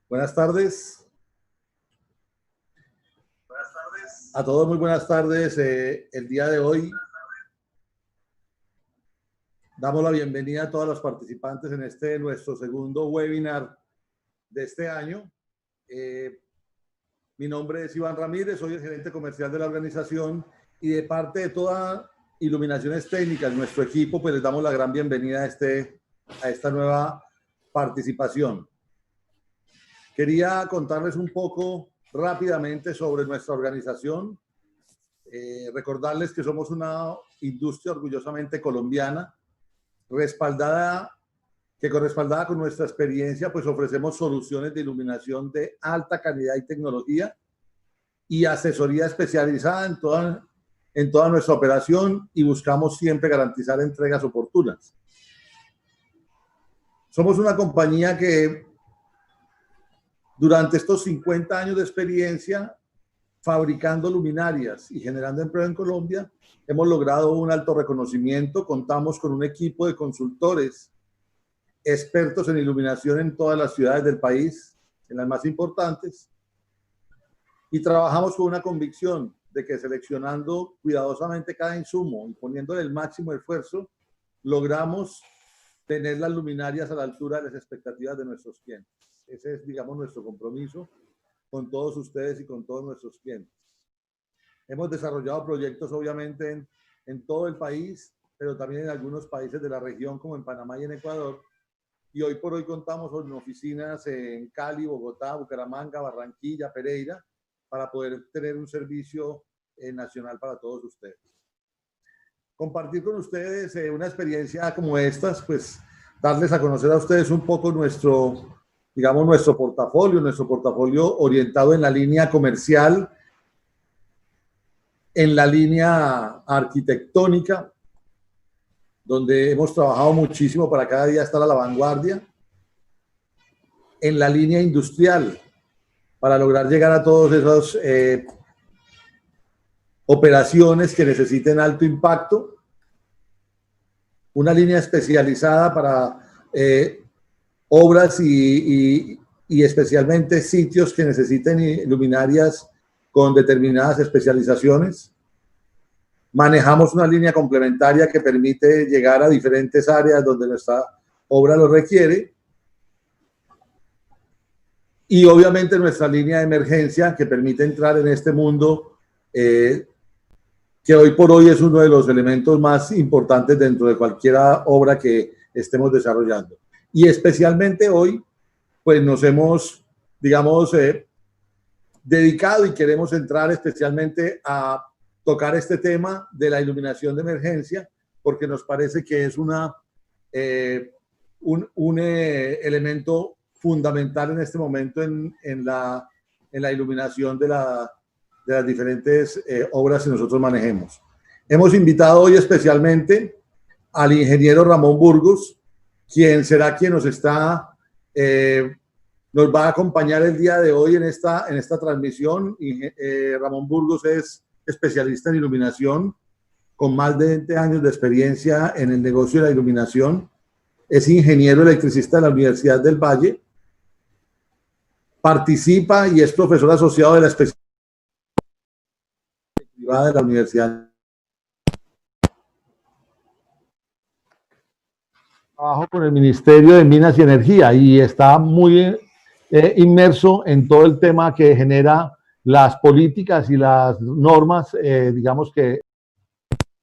Buenas tardes. A todos muy buenas tardes. El día de hoy damos la bienvenida a todos los participantes en nuestro segundo webinar de este año. Mi nombre es Iván Ramírez, soy el gerente comercial de la organización y de parte de toda Iluminaciones Técnicas, nuestro equipo, pues les damos la gran bienvenida a esta nueva participación. Quería contarles un poco rápidamente sobre nuestra organización, recordarles que somos una industria orgullosamente colombiana, respaldada con nuestra experiencia, pues ofrecemos soluciones de iluminación de alta calidad y tecnología y asesoría especializada en toda nuestra operación y buscamos siempre garantizar entregas oportunas. Somos una compañía que durante estos 50 años de experiencia fabricando luminarias y generando empleo en Colombia, hemos logrado un alto reconocimiento. Contamos con un equipo de consultores expertos en iluminación en todas las ciudades del país, en las más importantes, y trabajamos con una convicción de que seleccionando cuidadosamente cada insumo y poniéndole el máximo esfuerzo, logramos tener las luminarias a la altura de las expectativas de nuestros clientes. Ese es, digamos, nuestro compromiso con todos ustedes y con todos nuestros clientes. Hemos desarrollado proyectos, obviamente, en todo el país, pero también en algunos países de la región, como en Panamá y en Ecuador. Y hoy por hoy contamos con oficinas en Cali, Bogotá, Bucaramanga, Barranquilla, Pereira, para poder tener un servicio nacional para todos ustedes. Compartir con ustedes una experiencia como estas, pues darles a conocer a ustedes un poco nuestro portafolio orientado en la línea comercial, en la línea arquitectónica, donde hemos trabajado muchísimo para cada día estar a la vanguardia, en la línea industrial, para lograr llegar a todas esas operaciones que necesiten alto impacto, una línea especializada para obras y especialmente sitios que necesiten luminarias con determinadas especializaciones. Manejamos una línea complementaria que permite llegar a diferentes áreas donde nuestra obra lo requiere. Y obviamente nuestra línea de emergencia que permite entrar en este mundo que hoy por hoy es uno de los elementos más importantes dentro de cualquier obra que estemos desarrollando. Y especialmente hoy, pues nos hemos, digamos, dedicado y queremos entrar especialmente a tocar este tema de la iluminación de emergencia, porque nos parece que es un elemento fundamental en este momento en la iluminación de las diferentes obras que nosotros manejemos. Hemos invitado hoy especialmente al ingeniero Ramón Burgos, quien será quien nos va a acompañar el día de hoy en esta transmisión. Ramón Burgos es especialista en iluminación, con más de 20 años de experiencia en el negocio de la iluminación. Es ingeniero electricista de la Universidad del Valle. Participa y es profesor asociado de la especialidad privada de la Universidad. Trabajo con el Ministerio de Minas y Energía y está muy inmerso en todo el tema que genera las políticas y las normas, digamos que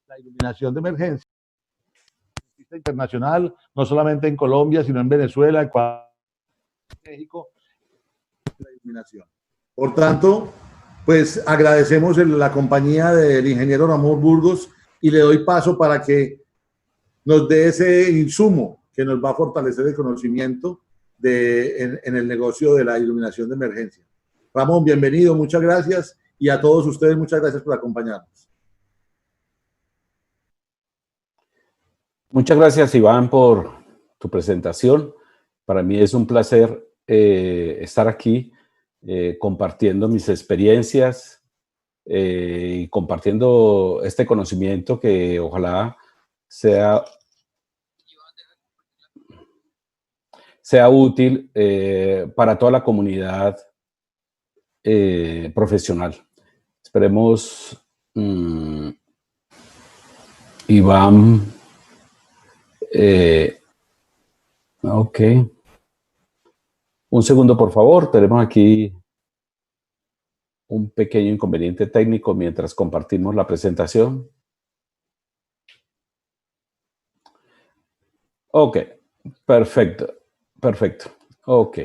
la iluminación de emergencia internacional, no solamente en Colombia, sino en Venezuela, Ecuador, México, la iluminación. Por tanto, pues agradecemos la compañía del ingeniero Ramón Burgos y le doy paso para que nos dé ese insumo que nos va a fortalecer el conocimiento en el negocio de la iluminación de emergencia. Ramón, bienvenido, muchas gracias, y a todos ustedes muchas gracias por acompañarnos. Muchas gracias, Iván, por tu presentación. Para mí es un placer estar aquí compartiendo mis experiencias y compartiendo este conocimiento que ojalá sea sea útil para toda la comunidad profesional. Esperemos, Iván, ok. Un segundo, por favor. Tenemos aquí un pequeño inconveniente técnico mientras compartimos la presentación. Ok, perfecto, perfecto. Ok.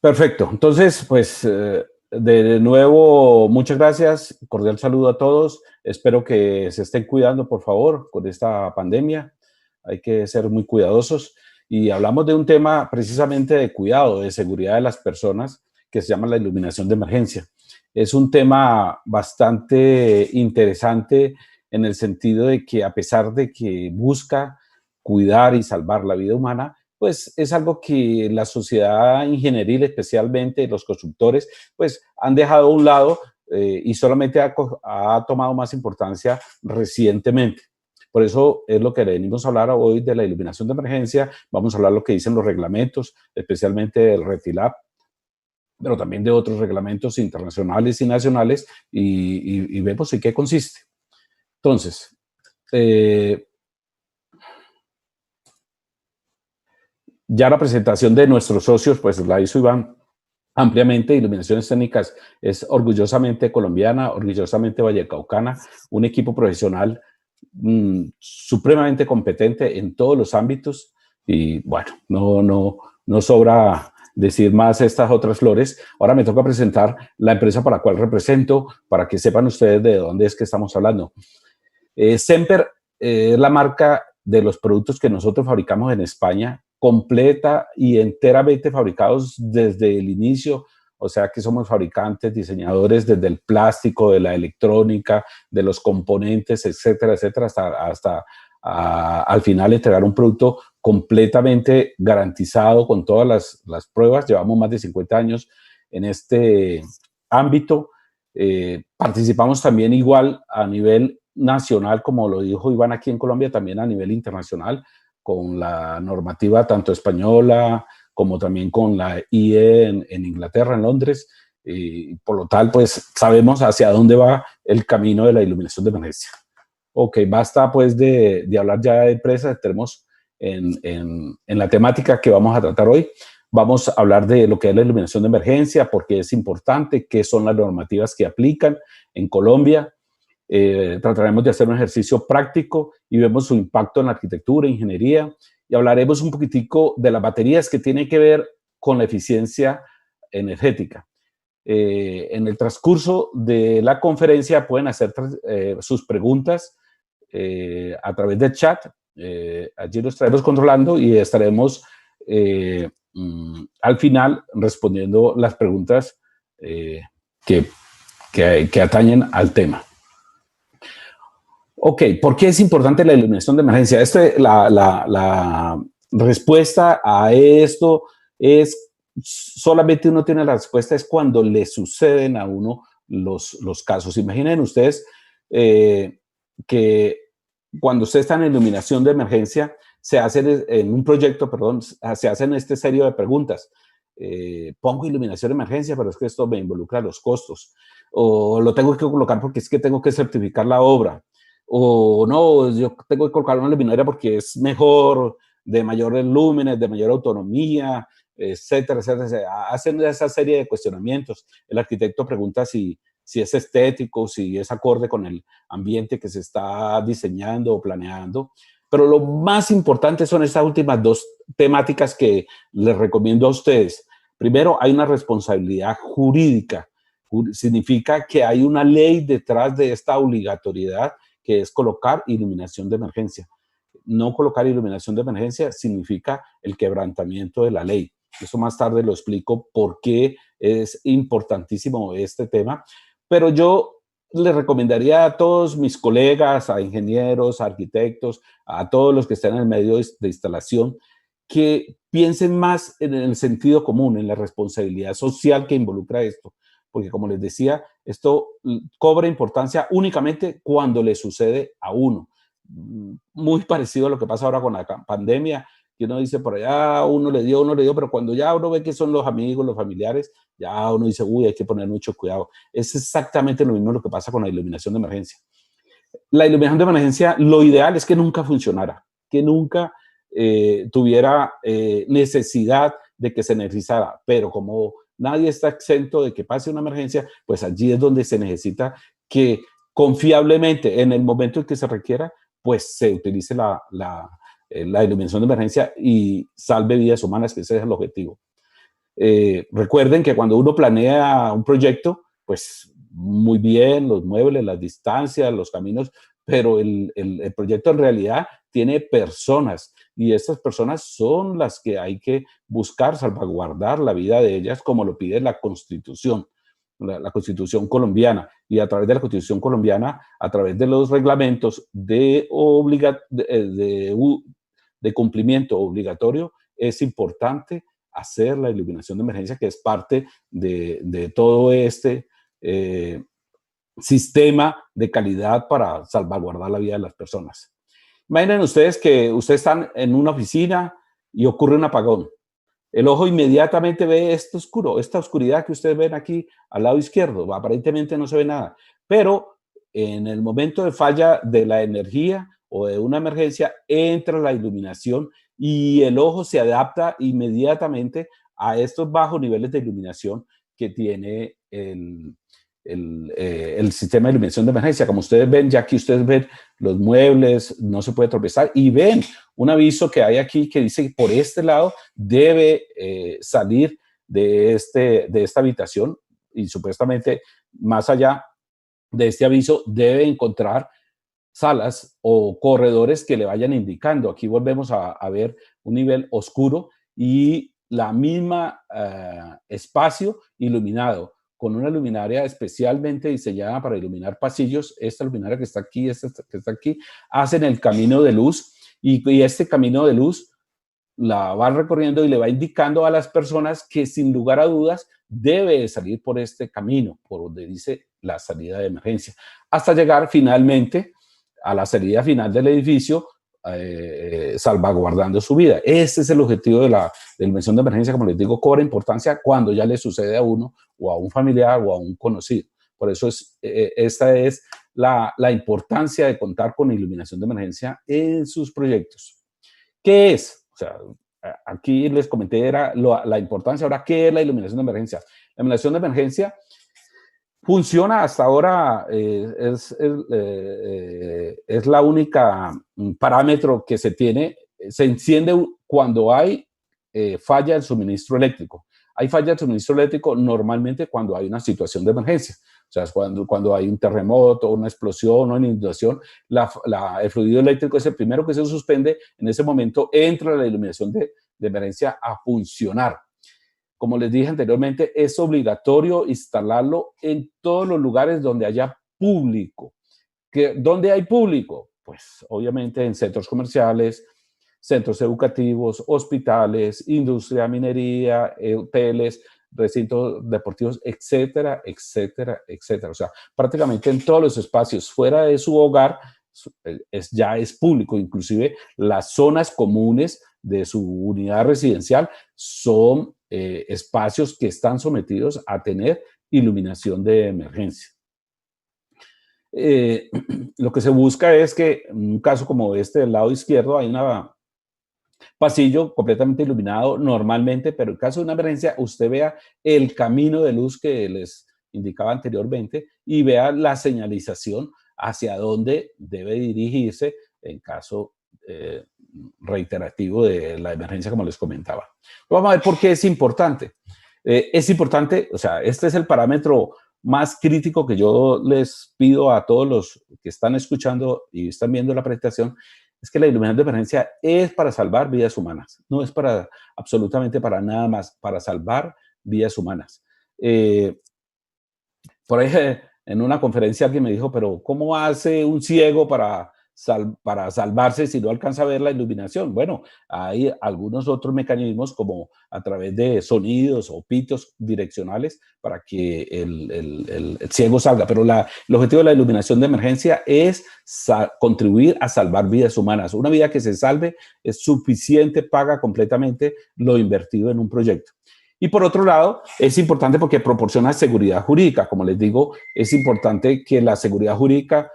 Perfecto. Entonces, pues, de nuevo, muchas gracias. Cordial saludo a todos. Espero que se estén cuidando, por favor, con esta pandemia. Hay que ser muy cuidadosos. Y hablamos de un tema precisamente de cuidado, de seguridad de las personas, que se llama la iluminación de emergencia. Es un tema bastante interesante en el sentido de que, a pesar de que busca cuidar y salvar la vida humana, pues es algo que la sociedad ingenieril, especialmente los constructores, pues han dejado a un lado y solamente ha tomado más importancia recientemente. Por eso es lo que venimos a hablar hoy de la iluminación de emergencia. Vamos a hablar lo que dicen los reglamentos, especialmente del RETILAB, pero también de otros reglamentos internacionales y nacionales, y vemos en qué consiste. Entonces, ya la presentación de nuestros socios, pues la hizo Iván ampliamente. Iluminaciones Técnicas es orgullosamente colombiana, orgullosamente vallecaucana, un equipo profesional supremamente competente en todos los ámbitos. Y bueno, no sobra decir más estas otras flores. Ahora me toca presentar la empresa para la cual represento, para que sepan ustedes de dónde es que estamos hablando. Semper es la marca de los productos que nosotros fabricamos en España, completa y enteramente fabricados desde el inicio. O sea que somos fabricantes, diseñadores desde el plástico, de la electrónica, de los componentes, etcétera, etcétera, hasta al final entregar un producto completamente garantizado con todas las pruebas. Llevamos más de 50 años en este ámbito. Participamos también igual a nivel nacional, como lo dijo Iván aquí en Colombia, también a nivel internacional, con la normativa tanto española como también con la IE en Inglaterra, en Londres, y por lo tal, pues sabemos hacia dónde va el camino de la iluminación de emergencia. Ok, basta pues de hablar ya de empresas. Tenemos en la temática que vamos a tratar hoy, vamos a hablar de lo que es la iluminación de emergencia, por qué es importante, qué son las normativas que aplican en Colombia. Trataremos de hacer un ejercicio práctico y vemos su impacto en la arquitectura, ingeniería, y hablaremos un poquitico de las baterías que tienen que ver con la eficiencia energética. En el transcurso de la conferencia pueden hacer sus preguntas a través del chat. Allí lo estaremos controlando y estaremos al final respondiendo las preguntas que atañen al tema. Ok, ¿por qué es importante la iluminación de emergencia? La respuesta a esto es, solamente uno tiene la respuesta, es cuando le suceden a uno los casos. Imaginen ustedes que cuando usted está en iluminación de emergencia, se hacen en un proyecto, perdón, se hacen este serie de preguntas. Pongo iluminación de emergencia, pero es que esto me involucra los costos. O lo tengo que colocar porque es que tengo que certificar la obra. O no, yo tengo que colocar una luminaria porque es mejor, de mayores lúmenes, de mayor autonomía, etcétera, etcétera. Hacen esa serie de cuestionamientos. El arquitecto pregunta si es estético, si es acorde con el ambiente que se está diseñando o planeando. Pero lo más importante son estas últimas dos temáticas que les recomiendo a ustedes. Primero, hay una responsabilidad jurídica. Significa que hay una ley detrás de esta obligatoriedad, que es colocar iluminación de emergencia. No colocar iluminación de emergencia significa el quebrantamiento de la ley. Eso más tarde lo explico por qué es importantísimo este tema. Pero yo les recomendaría a todos mis colegas, a ingenieros, a arquitectos, a todos los que estén en el medio de instalación, que piensen más en el sentido común, en la responsabilidad social que involucra esto. porque como les decía, esto cobra importancia únicamente cuando le sucede a uno. Muy parecido a lo que pasa ahora con la pandemia, que uno dice por allá, uno le dio, pero cuando ya uno ve que son los amigos, los familiares, ya uno dice, uy, hay que poner mucho cuidado. Es exactamente lo mismo lo que pasa con la iluminación de emergencia. La iluminación de emergencia, lo ideal es que nunca funcionara, que nunca tuviera necesidad de que se necesitara, pero como nadie está exento de que pase una emergencia, pues allí es donde se necesita que confiablemente, en el momento en que se requiera, pues se utilice la iluminación de emergencia y salve vidas humanas, que ese es el objetivo. Recuerden que cuando uno planea un proyecto, pues muy bien, los muebles, las distancias, los caminos, pero el proyecto en realidad tiene personas y estas personas son las que hay que buscar salvaguardar la vida de ellas como lo pide la Constitución. La Constitución colombiana, y a través de la Constitución colombiana, a través de los reglamentos de cumplimiento obligatorio, es importante hacer la iluminación de emergencia, que es parte de todo este sistema de calidad para salvaguardar la vida de las personas. Imaginen ustedes que ustedes están en una oficina y ocurre un apagón. El ojo inmediatamente ve esto oscuro, esta oscuridad que ustedes ven aquí al lado izquierdo. Aparentemente no se ve nada, pero en el momento de falla de la energía o de una emergencia, entra la iluminación y el ojo se adapta inmediatamente a estos bajos niveles de iluminación que tiene el sistema de iluminación de emergencia. Como ustedes ven, ya aquí ustedes ven los muebles, no se puede tropezar, y ven un aviso que hay aquí que dice que por este lado debe salir de esta habitación, y supuestamente más allá de este aviso debe encontrar salas o corredores que le vayan indicando. Aquí volvemos a ver un nivel oscuro y la misma espacio iluminado con una luminaria especialmente diseñada para iluminar pasillos. Esta luminaria que está aquí, esta que está aquí, hacen el camino de luz y este camino de luz la va recorriendo y le va indicando a las personas que sin lugar a dudas debe salir por este camino, por donde dice la salida de emergencia, hasta llegar finalmente a la salida final del edificio, salvaguardando su vida. Ese es el objetivo de la iluminación de emergencia, como les digo, cobra importancia cuando ya le sucede a uno o a un familiar o a un conocido. Por eso esta es la importancia de contar con iluminación de emergencia en sus proyectos. ¿Qué es? O sea, aquí les comenté era la importancia. Ahora, ¿qué es la iluminación de emergencia? La iluminación de emergencia funciona hasta ahora, es la única parámetro que se tiene. Se enciende cuando hay falla del suministro eléctrico. Hay falla del suministro eléctrico normalmente cuando hay una situación de emergencia. O sea, cuando hay un terremoto, una explosión o una inundación, el fluido eléctrico es el primero que se suspende. En ese momento entra la iluminación de emergencia a funcionar. Como les dije anteriormente, es obligatorio instalarlo en todos los lugares donde haya público. ¿Dónde hay público? Pues obviamente en centros comerciales, centros educativos, hospitales, industria, minería, hoteles, recintos deportivos, etcétera, etcétera, etcétera. O sea, prácticamente en todos los espacios fuera de su hogar ya es público. Inclusive las zonas comunes de su unidad residencial son espacios que están sometidos a tener iluminación de emergencia. Lo que se busca es que en un caso como este del lado izquierdo hay un pasillo completamente iluminado normalmente, pero en caso de una emergencia usted vea el camino de luz que les indicaba anteriormente y vea la señalización hacia dónde debe dirigirse en caso reiterativo de la emergencia, como les comentaba. Vamos a ver por qué es importante. Es importante, o sea, este es el parámetro más crítico que yo les pido a todos los que están escuchando y están viendo la presentación, es que la iluminación de emergencia es para salvar vidas humanas, no es para absolutamente para nada más, para salvar vidas humanas. Por ahí en una conferencia alguien me dijo, pero ¿cómo hace un ciego para para salvarse si no alcanza a ver la iluminación. Bueno, hay algunos otros mecanismos como a través de sonidos o pitos direccionales para que el ciego salga. Pero el objetivo de la iluminación de emergencia es contribuir a salvar vidas humanas. Una vida que se salve es suficiente, paga completamente lo invertido en un proyecto. Y por otro lado, es importante porque proporciona seguridad jurídica. Como les digo, es importante que la seguridad jurídica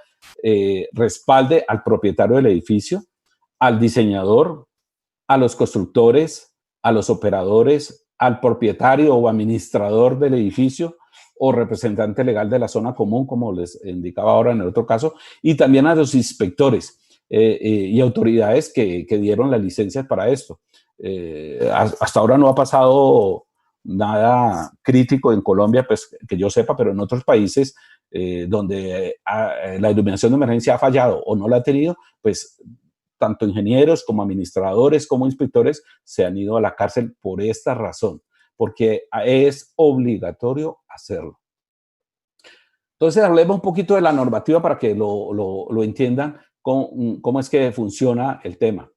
respalde al propietario del edificio, al diseñador, a los constructores, a los operadores, al propietario o administrador del edificio o representante legal de la zona común, como les indicaba ahora en el otro caso, y también a los inspectores y autoridades que dieron las licencias para esto. Hasta ahora no ha pasado nada crítico en Colombia, pues que yo sepa, pero en otros países donde la iluminación de emergencia ha fallado o no la ha tenido, pues tanto ingenieros como administradores como inspectores se han ido a la cárcel por esta razón, porque es obligatorio hacerlo. Entonces, hablemos un poquito de la normativa para que lo entiendan cómo es que funciona el tema.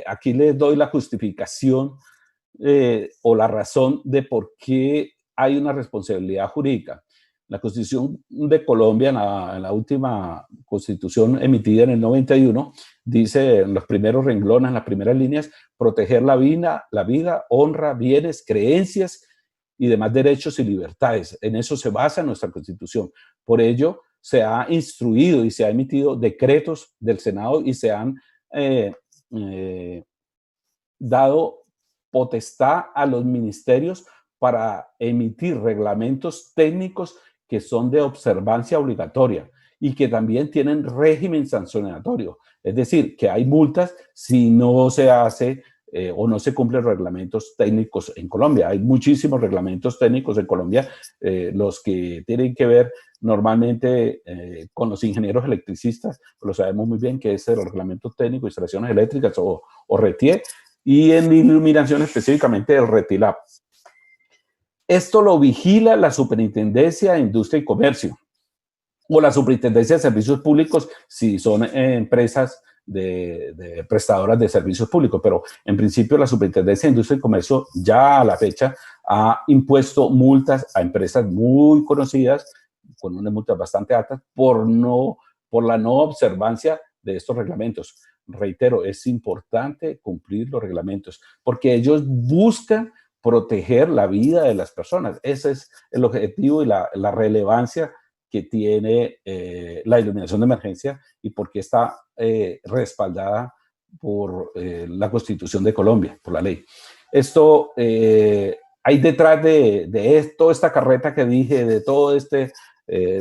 Aquí les doy la justificación o la razón de por qué hay una responsabilidad jurídica. La Constitución de Colombia, en la última Constitución emitida en el 91, dice en los primeros renglones, en las primeras líneas, proteger la vida, honra, bienes, creencias y demás derechos y libertades. En eso se basa nuestra Constitución. Por ello, se ha instruido y se ha emitido decretos del Senado y se han dado potestad a los ministerios para emitir reglamentos técnicos que son de observancia obligatoria y que también tienen régimen sancionatorio. Es decir, que hay multas si no se hace o no se cumplen reglamentos técnicos en Colombia. Hay muchísimos reglamentos técnicos en Colombia, los que tienen que ver normalmente con los ingenieros electricistas, lo sabemos muy bien que es el reglamento técnico de instalaciones eléctricas o RETIE, y en iluminación específicamente el RETILAB. Esto lo vigila la Superintendencia de Industria y Comercio o la Superintendencia de Servicios Públicos si son empresas de prestadoras de servicios públicos, pero en principio la Superintendencia de Industria y Comercio ya a la fecha ha impuesto multas a empresas muy conocidas con unas multas bastante altas por la no observancia de estos reglamentos. Reitero, es importante cumplir los reglamentos porque ellos buscan proteger la vida de las personas. Ese es el objetivo y la relevancia que tiene la iluminación de emergencia y porque está respaldada por la Constitución de Colombia, por la ley. Esto, hay detrás de toda esta carreta que dije, de toda esta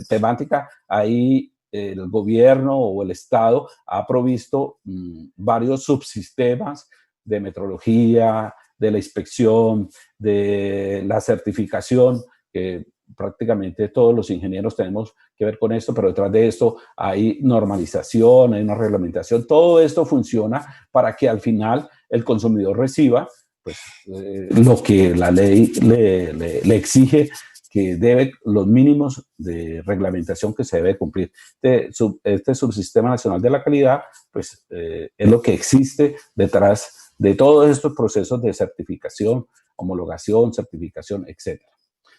temática, hay el gobierno o el Estado ha provisto varios subsistemas de metrología, de la inspección, de la certificación, que prácticamente todos los ingenieros tenemos que ver con esto, pero detrás de esto hay normalización, hay una reglamentación, todo esto funciona para que al final el consumidor reciba pues, lo que la ley le exige, que debe, los mínimos de reglamentación que se debe cumplir. Este subsistema nacional de la calidad, pues es lo que existe detrás de todos estos procesos de certificación, homologación, certificación, etc.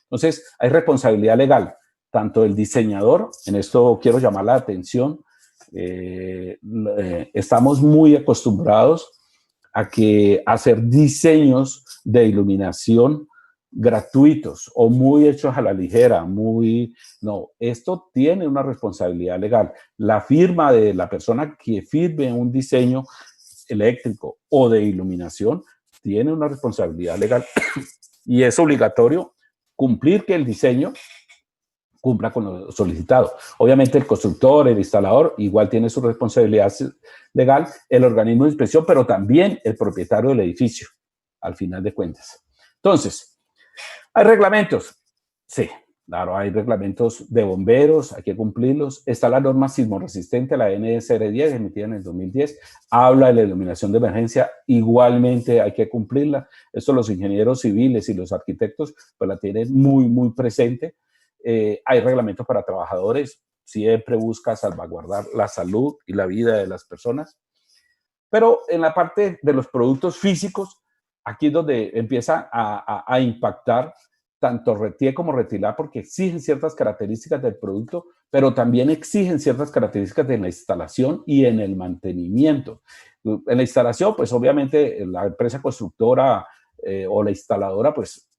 Entonces, hay responsabilidad legal, tanto del diseñador, en esto quiero llamar la atención, estamos muy acostumbrados a hacer diseños de iluminación gratuitos o muy hechos a la ligera, no, esto tiene una responsabilidad legal. La firma de la persona que firme un diseño eléctrico o de iluminación tiene una responsabilidad legal y es obligatorio cumplir que el diseño cumpla con lo solicitado. Obviamente el constructor, el instalador, igual tiene su responsabilidad legal, el organismo de inspección, pero también el propietario del edificio, al final de cuentas. Entonces, ¿hay reglamentos? Sí, claro, hay reglamentos de bomberos, hay que cumplirlos. Está la norma sismoresistente, la NSR 10, emitida en el 2010, habla de la iluminación de emergencia, igualmente hay que cumplirla. Esto los ingenieros civiles y los arquitectos pues la tienen muy, muy presente. Hay reglamentos para trabajadores, siempre busca salvaguardar la salud y la vida de las personas. Pero en la parte de los productos físicos, aquí es donde empieza a impactar tanto Retier como Retilab, porque exigen ciertas características del producto, pero también exigen ciertas características de la instalación y en el mantenimiento. En la instalación, pues obviamente la empresa constructora o la instaladora, pues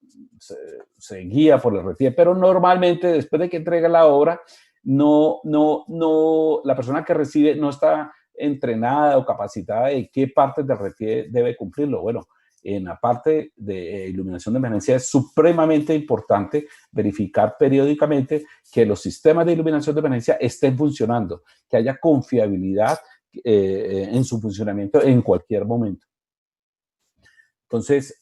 se guía por el Retier, pero normalmente después de que entrega la obra, la persona que recibe no está entrenada o capacitada de qué partes del Retier debe cumplirlo. Bueno, en la parte de iluminación de emergencia es supremamente importante verificar periódicamente que los sistemas de iluminación de emergencia estén funcionando, que haya confiabilidad en su funcionamiento en cualquier momento. Entonces,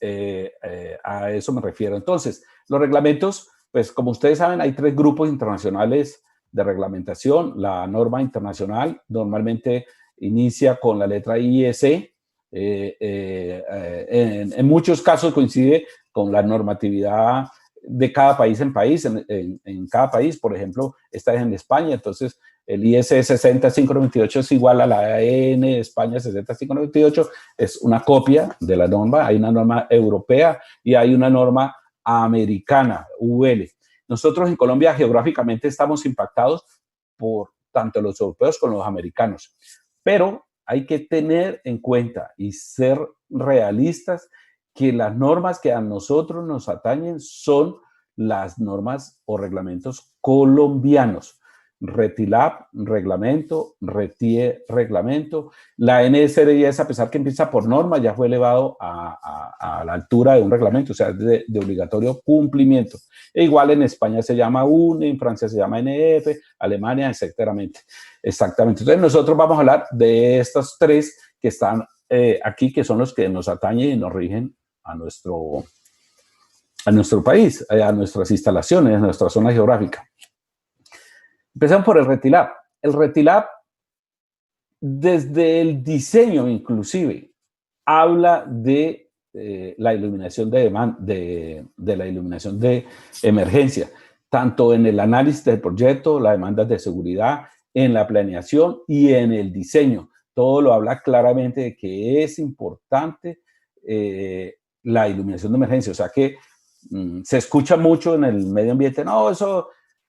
a eso me refiero. Entonces, los reglamentos, pues como ustedes saben, hay 3 grupos internacionales de reglamentación. La norma internacional normalmente inicia con la letra IEC. En muchos casos coincide con la normatividad de cada país en país. En cada país, por ejemplo, esta es en España, entonces el IEC 60598 es igual a la EN España 60598, es una copia de la norma. Hay una norma europea y hay una norma americana, UL. Nosotros en Colombia geográficamente estamos impactados por tanto los europeos como los americanos, pero hay que tener en cuenta y ser realistas que las normas que a nosotros nos atañen son las normas o reglamentos colombianos. Retilab, reglamento, Retier, reglamento. La NSRIS, a pesar que empieza por norma, ya fue elevado a la altura de un reglamento, o sea, de obligatorio cumplimiento. E igual en España se llama UNE, en Francia se llama NF, Alemania, exactamente. Entonces nosotros vamos a hablar de estos 3 que están aquí, que son los que nos atañen y nos rigen a nuestro país, a nuestras instalaciones, a nuestra zona geográfica. Empezamos por el Retilab. El Retilab, desde el diseño inclusive, habla de la iluminación de la iluminación de emergencia, tanto en el análisis del proyecto, las demandas de seguridad, en la planeación y en el diseño. Todo lo habla claramente de que es importante la iluminación de emergencia. O sea que se escucha mucho en el medio ambiente, no, eso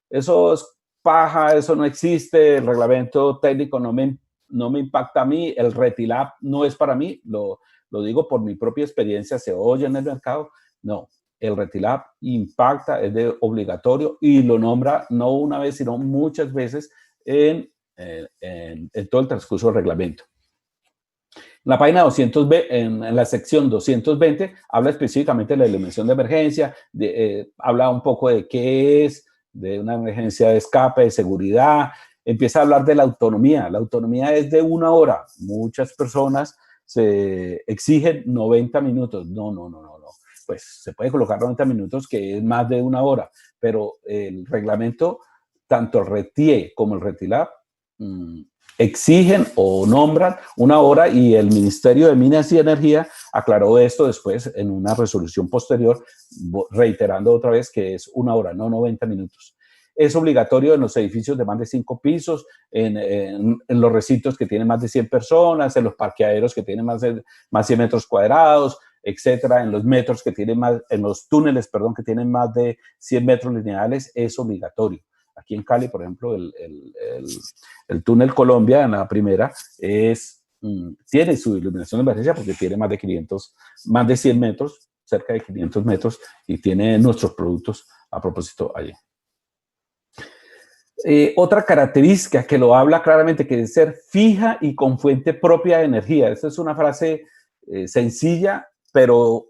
es paja, eso no existe, el reglamento técnico no me impacta a mí, el Retilab no es para mí, lo digo por mi propia experiencia, se oye en el mercado. No, el Retilab impacta, es de obligatorio y lo nombra no una vez, sino muchas veces en todo el transcurso del reglamento. En la página 220, en la sección 220, habla específicamente de la iluminación de emergencia, habla un poco de qué es, de una emergencia de escape, de seguridad, empieza a hablar de la autonomía. La autonomía es de 1 hora. Muchas personas se exigen 90 minutos. No. Pues se puede colocar 90 minutos, que es más de 1 hora, pero el reglamento, tanto el Retier como el Retilab, exigen o nombran 1 hora, y el Ministerio de Minas y Energía aclaró esto después en una resolución posterior, reiterando otra vez que es 1 hora, no 90 minutos. Es obligatorio en los edificios de más de 5 pisos, en los recintos que tienen más de 100 personas, en los parqueaderos que tienen más 100 metros cuadrados, etcétera, en los metros que tienen más, en los túneles, perdón, que tienen más de 100 metros lineales, es obligatorio. Aquí en Cali, por ejemplo, el túnel Colombia, en la primera, tiene su iluminación de emergencia porque tiene más de 100 metros, cerca de 500 metros, y tiene nuestros productos a propósito allí. Otra característica que lo habla claramente, que es ser fija y con fuente propia de energía. Esta es una frase sencilla, pero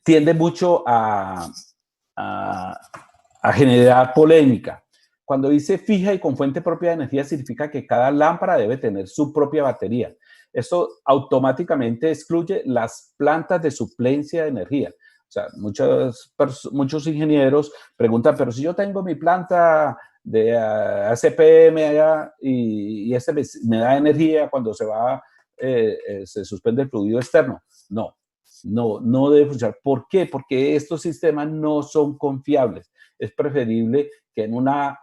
tiende mucho a generar polémica. Cuando dice fija y con fuente propia de energía, significa que cada lámpara debe tener su propia batería. Esto automáticamente excluye las plantas de suplencia de energía. O sea, muchos ingenieros preguntan, pero si yo tengo mi planta de ACPM allá y me da energía cuando se suspende el fluido externo. No, no debe funcionar. ¿Por qué? Porque estos sistemas no son confiables. Es preferible que en una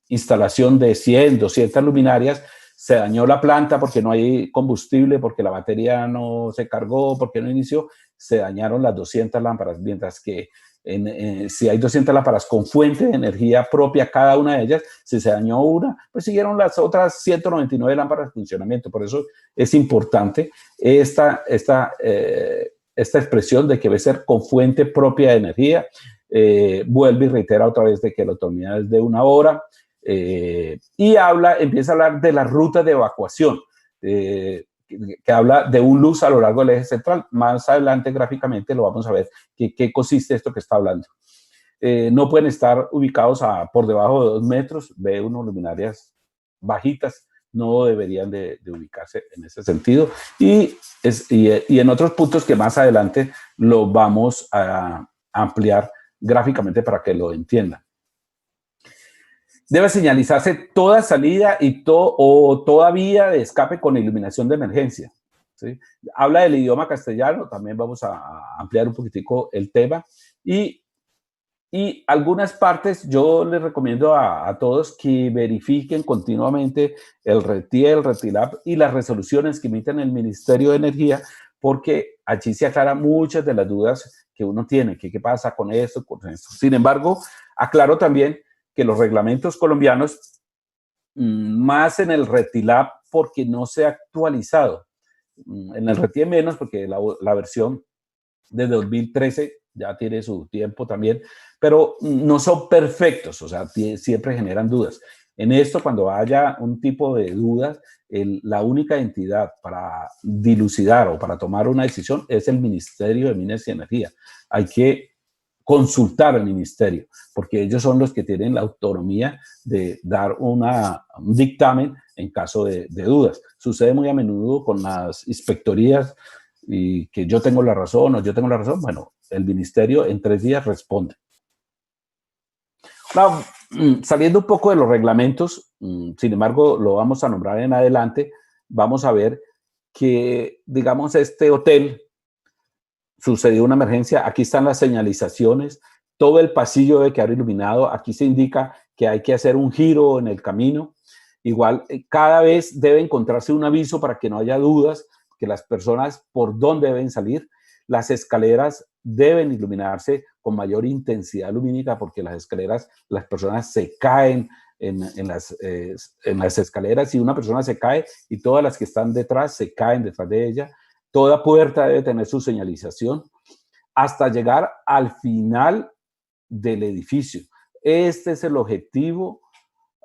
instalación de 100, 200 luminarias se dañó la planta porque no hay combustible, porque la batería no se cargó, porque no inició, se dañaron las 200 lámparas, mientras que si hay 200 lámparas con fuente de energía propia, cada una de ellas, si se dañó una, pues siguieron las otras 199 lámparas en funcionamiento. Por eso es importante esta expresión de que debe ser con fuente propia de energía. Vuelve y reitera otra vez de que la autonomía es de 1 hora. Y empieza a hablar de las rutas de evacuación, que habla de un luz a lo largo del eje central. Más adelante gráficamente lo vamos a ver qué consiste esto que está hablando. No pueden estar ubicados por debajo de 2 metros, ve unos luminarias bajitas, no deberían de ubicarse en ese sentido. Y en otros puntos que más adelante lo vamos a ampliar gráficamente para que lo entiendan. Debe señalizarse toda salida y toda vía de escape con iluminación de emergencia, ¿sí? Habla del idioma castellano, también vamos a ampliar un poquitico el tema. Y algunas partes yo les recomiendo a todos que verifiquen continuamente el RETIE, el RETILAB y las resoluciones que emiten el Ministerio de Energía, porque allí se aclaran muchas de las dudas que uno tiene, qué pasa con esto, con esto. Sin embargo, aclaro también que los reglamentos colombianos, más en el RETILAB, porque no se ha actualizado. En el RETIE menos, porque la versión de 2013 ya tiene su tiempo también, pero no son perfectos, o sea, siempre generan dudas. En esto, cuando haya un tipo de dudas, la única entidad para dilucidar o para tomar una decisión es el Ministerio de Minas y Energía. Hay que consultar al ministerio, porque ellos son los que tienen la autonomía de dar un dictamen en caso de dudas. Sucede muy a menudo con las inspectorías y que yo tengo la razón o yo tengo la razón. Bueno, el ministerio en 3 días responde. Claro, saliendo un poco de los reglamentos, sin embargo, lo vamos a nombrar en adelante, vamos a ver que, digamos, este hotel sucedió una emergencia, aquí están las señalizaciones, todo el pasillo debe quedar iluminado, aquí se indica que hay que hacer un giro en el camino. Igual, cada vez debe encontrarse un aviso para que no haya dudas, que las personas por dónde deben salir. Las escaleras deben iluminarse con mayor intensidad lumínica, porque las escaleras, las personas se caen en las escaleras, y una persona se cae y todas las que están detrás se caen detrás de ella. Toda puerta debe tener su señalización hasta llegar al final del edificio. Este es el objetivo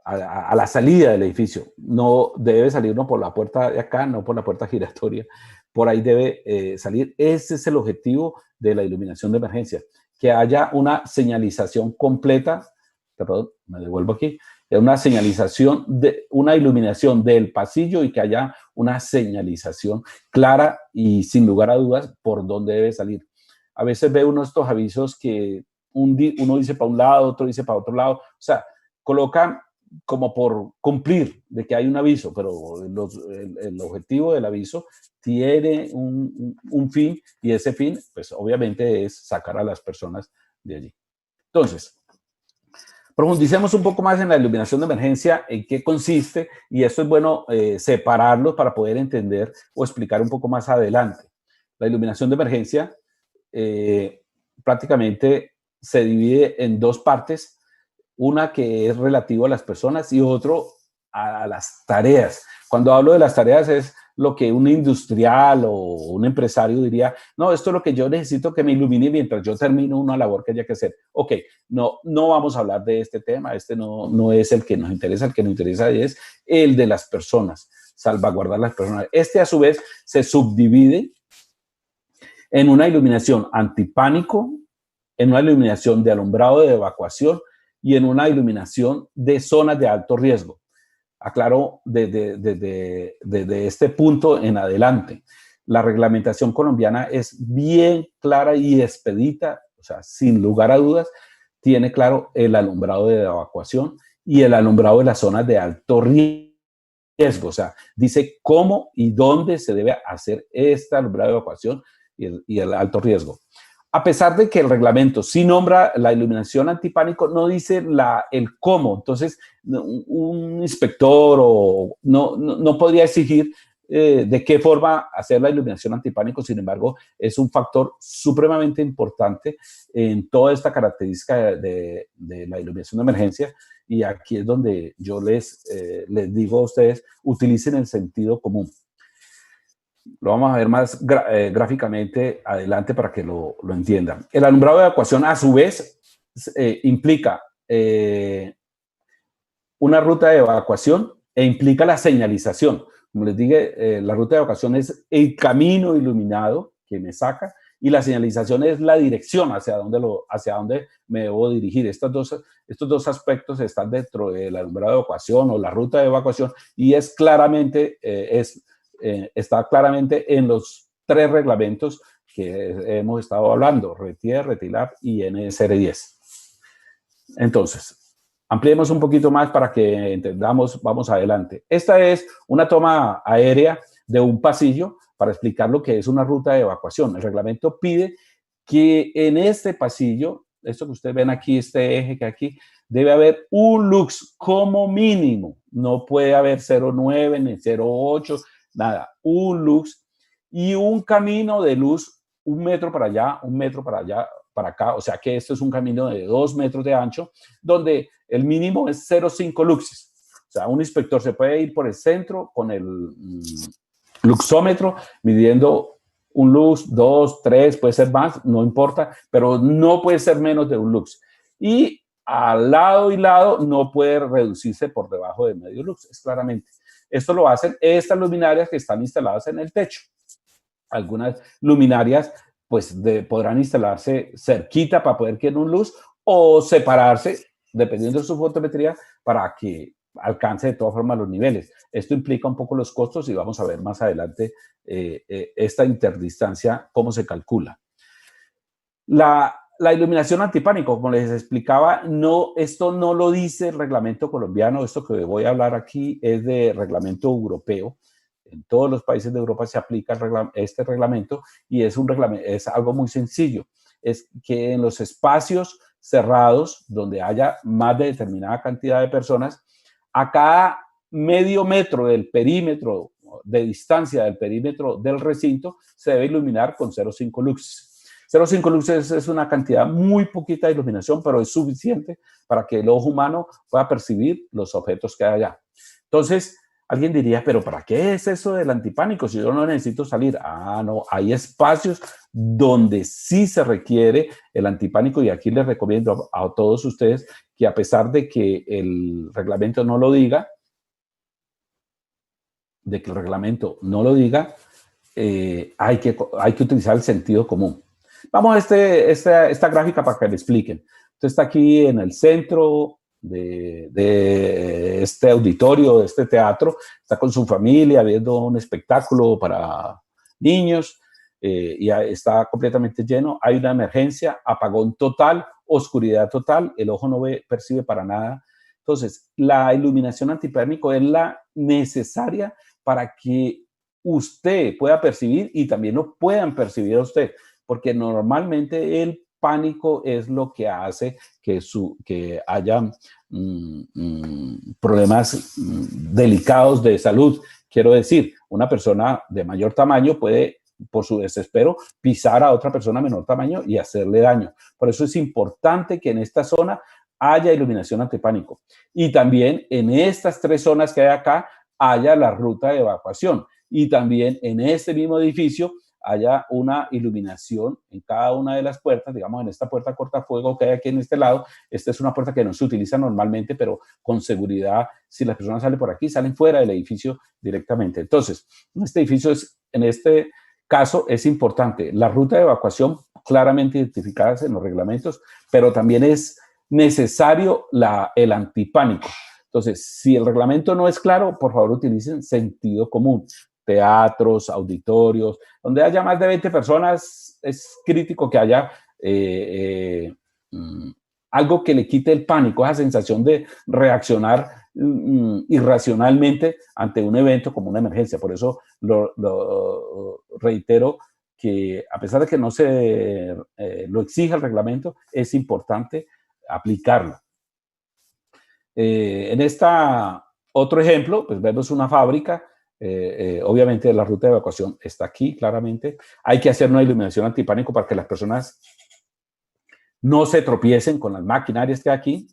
a la salida del edificio. No debe salir uno por la puerta de acá, no por la puerta giratoria. Por ahí debe salir. Ese es el objetivo de la iluminación de emergencia. Que haya una señalización completa. Perdón, me devuelvo aquí. Una señalización, una iluminación del pasillo, y que haya una señalización clara y sin lugar a dudas por dónde debe salir. A veces ve uno estos avisos que uno dice para un lado, otro dice para otro lado. O sea, colocan como por cumplir de que hay un aviso, pero el objetivo del aviso tiene un fin, y ese fin, pues obviamente es sacar a las personas de allí. Entonces, profundicemos un poco más en la iluminación de emergencia, en qué consiste, y esto es bueno separarlos para poder entender o explicar un poco más adelante. La iluminación de emergencia prácticamente se divide en 2 partes, una que es relativa a las personas y otro a las tareas. Cuando hablo de las tareas es lo que un industrial o un empresario diría: no, esto es lo que yo necesito que me ilumine mientras yo termino una labor que haya que hacer. Ok, no vamos a hablar de este tema, este no es el que nos interesa, el que nos interesa es el de las personas, salvaguardar las personas. Este a su vez se subdivide en una iluminación antipánico, en una iluminación de alumbrado de evacuación y en una iluminación de zonas de alto riesgo. Aclaro desde este punto en adelante, la reglamentación colombiana es bien clara y expedita, o sea, sin lugar a dudas, tiene claro el alumbrado de evacuación y el alumbrado de las zonas de alto riesgo, o sea, dice cómo y dónde se debe hacer este alumbrado de evacuación, y el alto riesgo. A pesar de que el reglamento sí nombra la iluminación antipánico, no dice el cómo. Entonces, un inspector no podría exigir de qué forma hacer la iluminación antipánico. Sin embargo, es un factor supremamente importante en toda esta característica de la iluminación de emergencia. Y aquí es donde yo les digo a ustedes, utilicen el sentido común. Lo vamos a ver más gráficamente adelante para que lo entiendan. El alumbrado de evacuación, a su vez, implica una ruta de evacuación e implica la señalización. Como les dije, la ruta de evacuación es el camino iluminado que me saca y la señalización es la dirección hacia dónde me debo dirigir. Estos dos aspectos están dentro del alumbrado de evacuación o la ruta de evacuación y es claramente, está claramente en los 3 reglamentos que hemos estado hablando, RETIER, RETILAB y NSR 10. Entonces, ampliemos un poquito más para que entendamos, vamos adelante. Esta es una toma aérea de un pasillo para explicar lo que es una ruta de evacuación. El reglamento pide que en este pasillo, esto que ustedes ven aquí, este eje que aquí, debe haber un lux como mínimo. No puede haber 0,9 ni 0,8, nada. Un lux y un camino de luz 1 metro para allá, 1 metro para allá, para acá. O sea que esto es un camino de 2 metros de ancho, donde el mínimo es 0,5 luxes. O sea, un inspector se puede ir por el centro con el luxómetro midiendo 1 lux, 2, 3, puede ser más, no importa, pero no puede ser menos de 1 lux. Y al lado y lado no puede reducirse por debajo de medio lux, es claramente. Esto lo hacen estas luminarias que están instaladas en el techo. Algunas luminarias pues podrán instalarse cerquita para poder que en un luz o separarse, dependiendo de su fotometría, para que alcance de todas formas los niveles. Esto implica un poco los costos y vamos a ver más adelante esta interdistancia, cómo se calcula. La iluminación antipánico, como les explicaba, esto no lo dice el reglamento colombiano. Esto que voy a hablar aquí es de reglamento europeo. En todos los países de Europa se aplica este reglamento y es algo muy sencillo. Es que en los espacios cerrados, donde haya más de determinada cantidad de personas, a cada medio metro del perímetro, de distancia del perímetro del recinto, se debe iluminar con 0,5 luxes. 0,5 luxes es una cantidad muy poquita de iluminación, pero es suficiente para que el ojo humano pueda percibir los objetos que hay allá. Entonces, alguien diría, pero ¿para qué es eso del antipánico si yo no necesito salir? Ah, no, hay espacios donde sí se requiere el antipánico y aquí les recomiendo a todos ustedes que a pesar de que el reglamento no lo diga, hay que utilizar el sentido común. Vamos a esta gráfica para que le expliquen. Entonces está aquí en el centro de este auditorio, de este teatro, está con su familia viendo un espectáculo para niños y está completamente lleno. Hay una emergencia, apagón total, oscuridad total, el ojo no percibe para nada. Entonces, la iluminación antipánico es la necesaria para que usted pueda percibir y también lo puedan percibir a usted, porque normalmente el pánico es lo que hace que haya problemas delicados de salud. Quiero decir, una persona de mayor tamaño puede, por su desespero, pisar a otra persona de menor tamaño y hacerle daño. Por eso es importante que en esta zona haya iluminación antipánico. Y también en estas 3 zonas que hay acá haya la ruta de evacuación. Y también en este mismo edificio haya una iluminación en cada una de las puertas, digamos en esta puerta cortafuego que hay aquí en este lado. Esta es una puerta que no se utiliza normalmente, pero con seguridad, si las personas salen por aquí, salen fuera del edificio directamente. Entonces, en este caso es importante la ruta de evacuación claramente identificadas en los reglamentos, pero también es necesario el antipánico. Entonces, si el reglamento no es claro, por favor utilicen sentido común. Teatros, auditorios, donde haya más de 20 personas, es crítico que haya algo que le quite el pánico, esa sensación de reaccionar irracionalmente ante un evento como una emergencia. Por eso lo reitero que a pesar de que no se lo exige el reglamento, es importante aplicarlo. En esta otro ejemplo, pues vemos una fábrica, obviamente la ruta de evacuación está aquí claramente. Hay que hacer una iluminación antipánico para que las personas no se tropiecen con las maquinarias que hay aquí.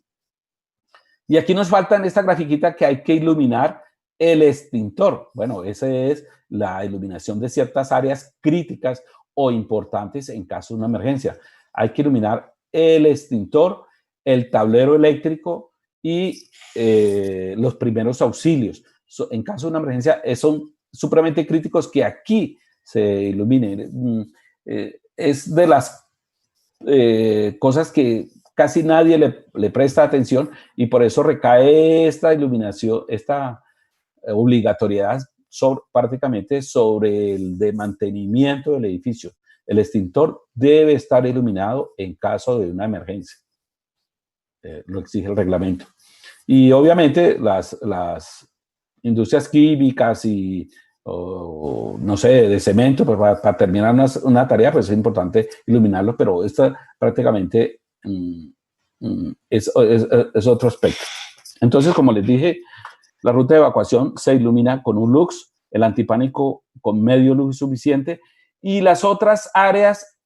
Y aquí nos falta en esta grafiquita que hay que iluminar el extintor. Bueno, esa es la iluminación de ciertas áreas críticas o importantes en caso de una emergencia. Hay que iluminar el extintor, el tablero eléctrico y los primeros auxilios. En caso de una emergencia, son supremamente críticos que aquí se iluminen. Es de las cosas que casi nadie le presta atención y por eso recae esta iluminación, esta obligatoriedad prácticamente sobre el de mantenimiento del edificio. El extintor debe estar iluminado en caso de una emergencia. Lo exige el reglamento. Y obviamente las industrias químicas y no sé, de cemento, pues para terminar una tarea, pues es importante iluminarlo, pero esta prácticamente es otro aspecto. Entonces, como les dije, la ruta de evacuación se ilumina con un lux, el antipánico con medio lux suficiente, y las otras áreas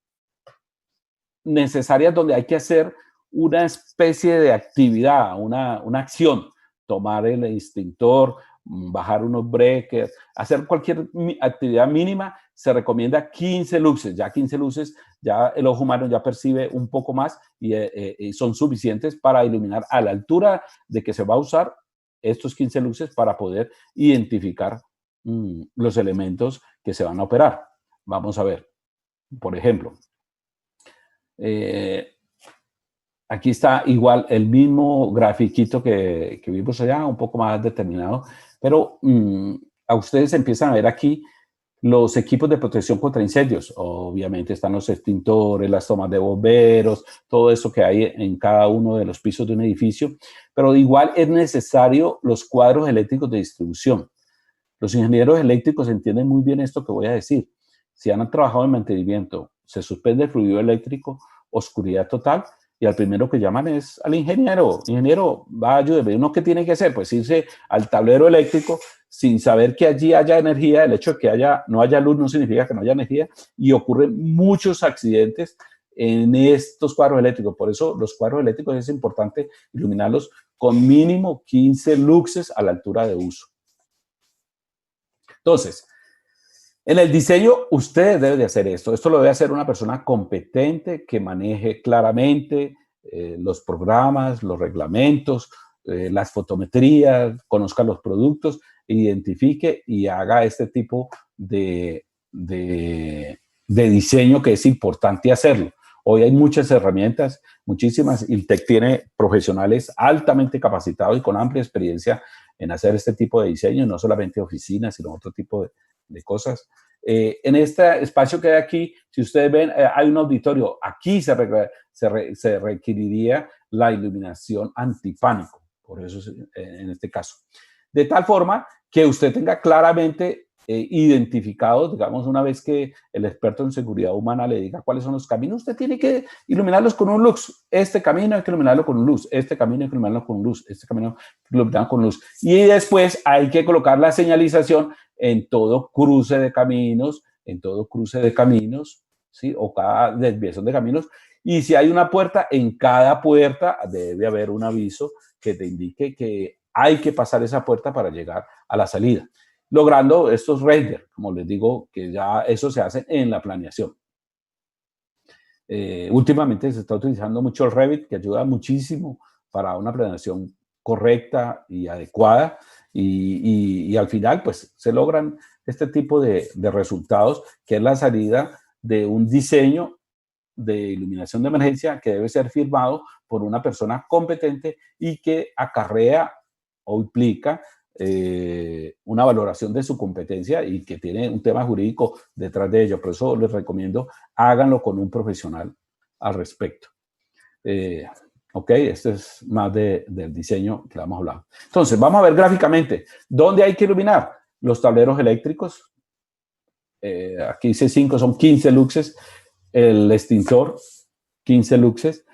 necesarias donde hay que hacer una especie de actividad, una acción, tomar el extintor, bajar unos breakers, hacer cualquier actividad mínima, se recomienda 15 luces. Ya 15 luces, ya el ojo humano ya percibe un poco más y son suficientes para iluminar a la altura de que se va a usar estos 15 luces para poder identificar los elementos que se van a operar. Vamos a ver, por ejemplo, aquí está igual el mismo grafiquito que vimos allá, un poco más determinado, pero a ustedes empiezan a ver aquí los equipos de protección contra incendios. Obviamente están los extintores, las tomas de bomberos, todo eso que hay en cada uno de los pisos de un edificio, pero igual es necesario los cuadros eléctricos de distribución. Los ingenieros eléctricos entienden muy bien esto que voy a decir. Si han trabajado en mantenimiento, se suspende el fluido eléctrico, oscuridad total, y al primero que llaman es al ingeniero. Ingeniero, va a ayudarme. ¿Uno qué tiene que hacer? Pues irse al tablero eléctrico sin saber que allí haya energía. El hecho de que no haya luz no significa que no haya energía, y ocurren muchos accidentes en estos cuadros eléctricos. Por eso los cuadros eléctricos es importante iluminarlos con mínimo 15 luxes a la altura de uso. Entonces, en el diseño, usted debe de hacer esto. Esto lo debe hacer una persona competente que maneje claramente los programas, los reglamentos, las fotometrías, conozca los productos, identifique y haga este tipo de diseño que es importante hacerlo. Hoy hay muchas herramientas, muchísimas. ILTEC tiene profesionales altamente capacitados y con amplia experiencia en hacer este tipo de diseño, no solamente oficinas, sino otro tipo de cosas. En este espacio que hay aquí, si ustedes ven, hay un auditorio. Aquí se requeriría la iluminación antipánico, por eso en este caso. De tal forma que usted tenga claramente identificados, digamos, una vez que el experto en seguridad humana le diga cuáles son los caminos, usted tiene que iluminarlos con un lux. Este camino hay que iluminarlo con un luz, este camino hay que iluminarlo con luz, este camino hay que iluminarlo con luz. Y después hay que colocar la señalización en todo cruce de caminos, ¿sí? O cada desviación de caminos. Y si hay una puerta, en cada puerta debe haber un aviso que te indique que hay que pasar esa puerta para llegar a la salida, logrando estos renders, como les digo, que ya eso se hace en la planeación. Últimamente se está utilizando mucho el Revit, que ayuda muchísimo para una planeación correcta y adecuada, y al final pues se logran este tipo de resultados, que es la salida de un diseño de iluminación de emergencia que debe ser firmado por una persona competente y que acarrea o implica una valoración de su competencia y que tiene un tema jurídico detrás de ello. Por eso les recomiendo, háganlo con un profesional al respecto. Ok, este es más del diseño que vamos a hablar. Entonces, vamos a ver gráficamente, ¿dónde hay que iluminar? Los tableros eléctricos, aquí dice 5, son 15 luxes, el extintor, 15 luxes,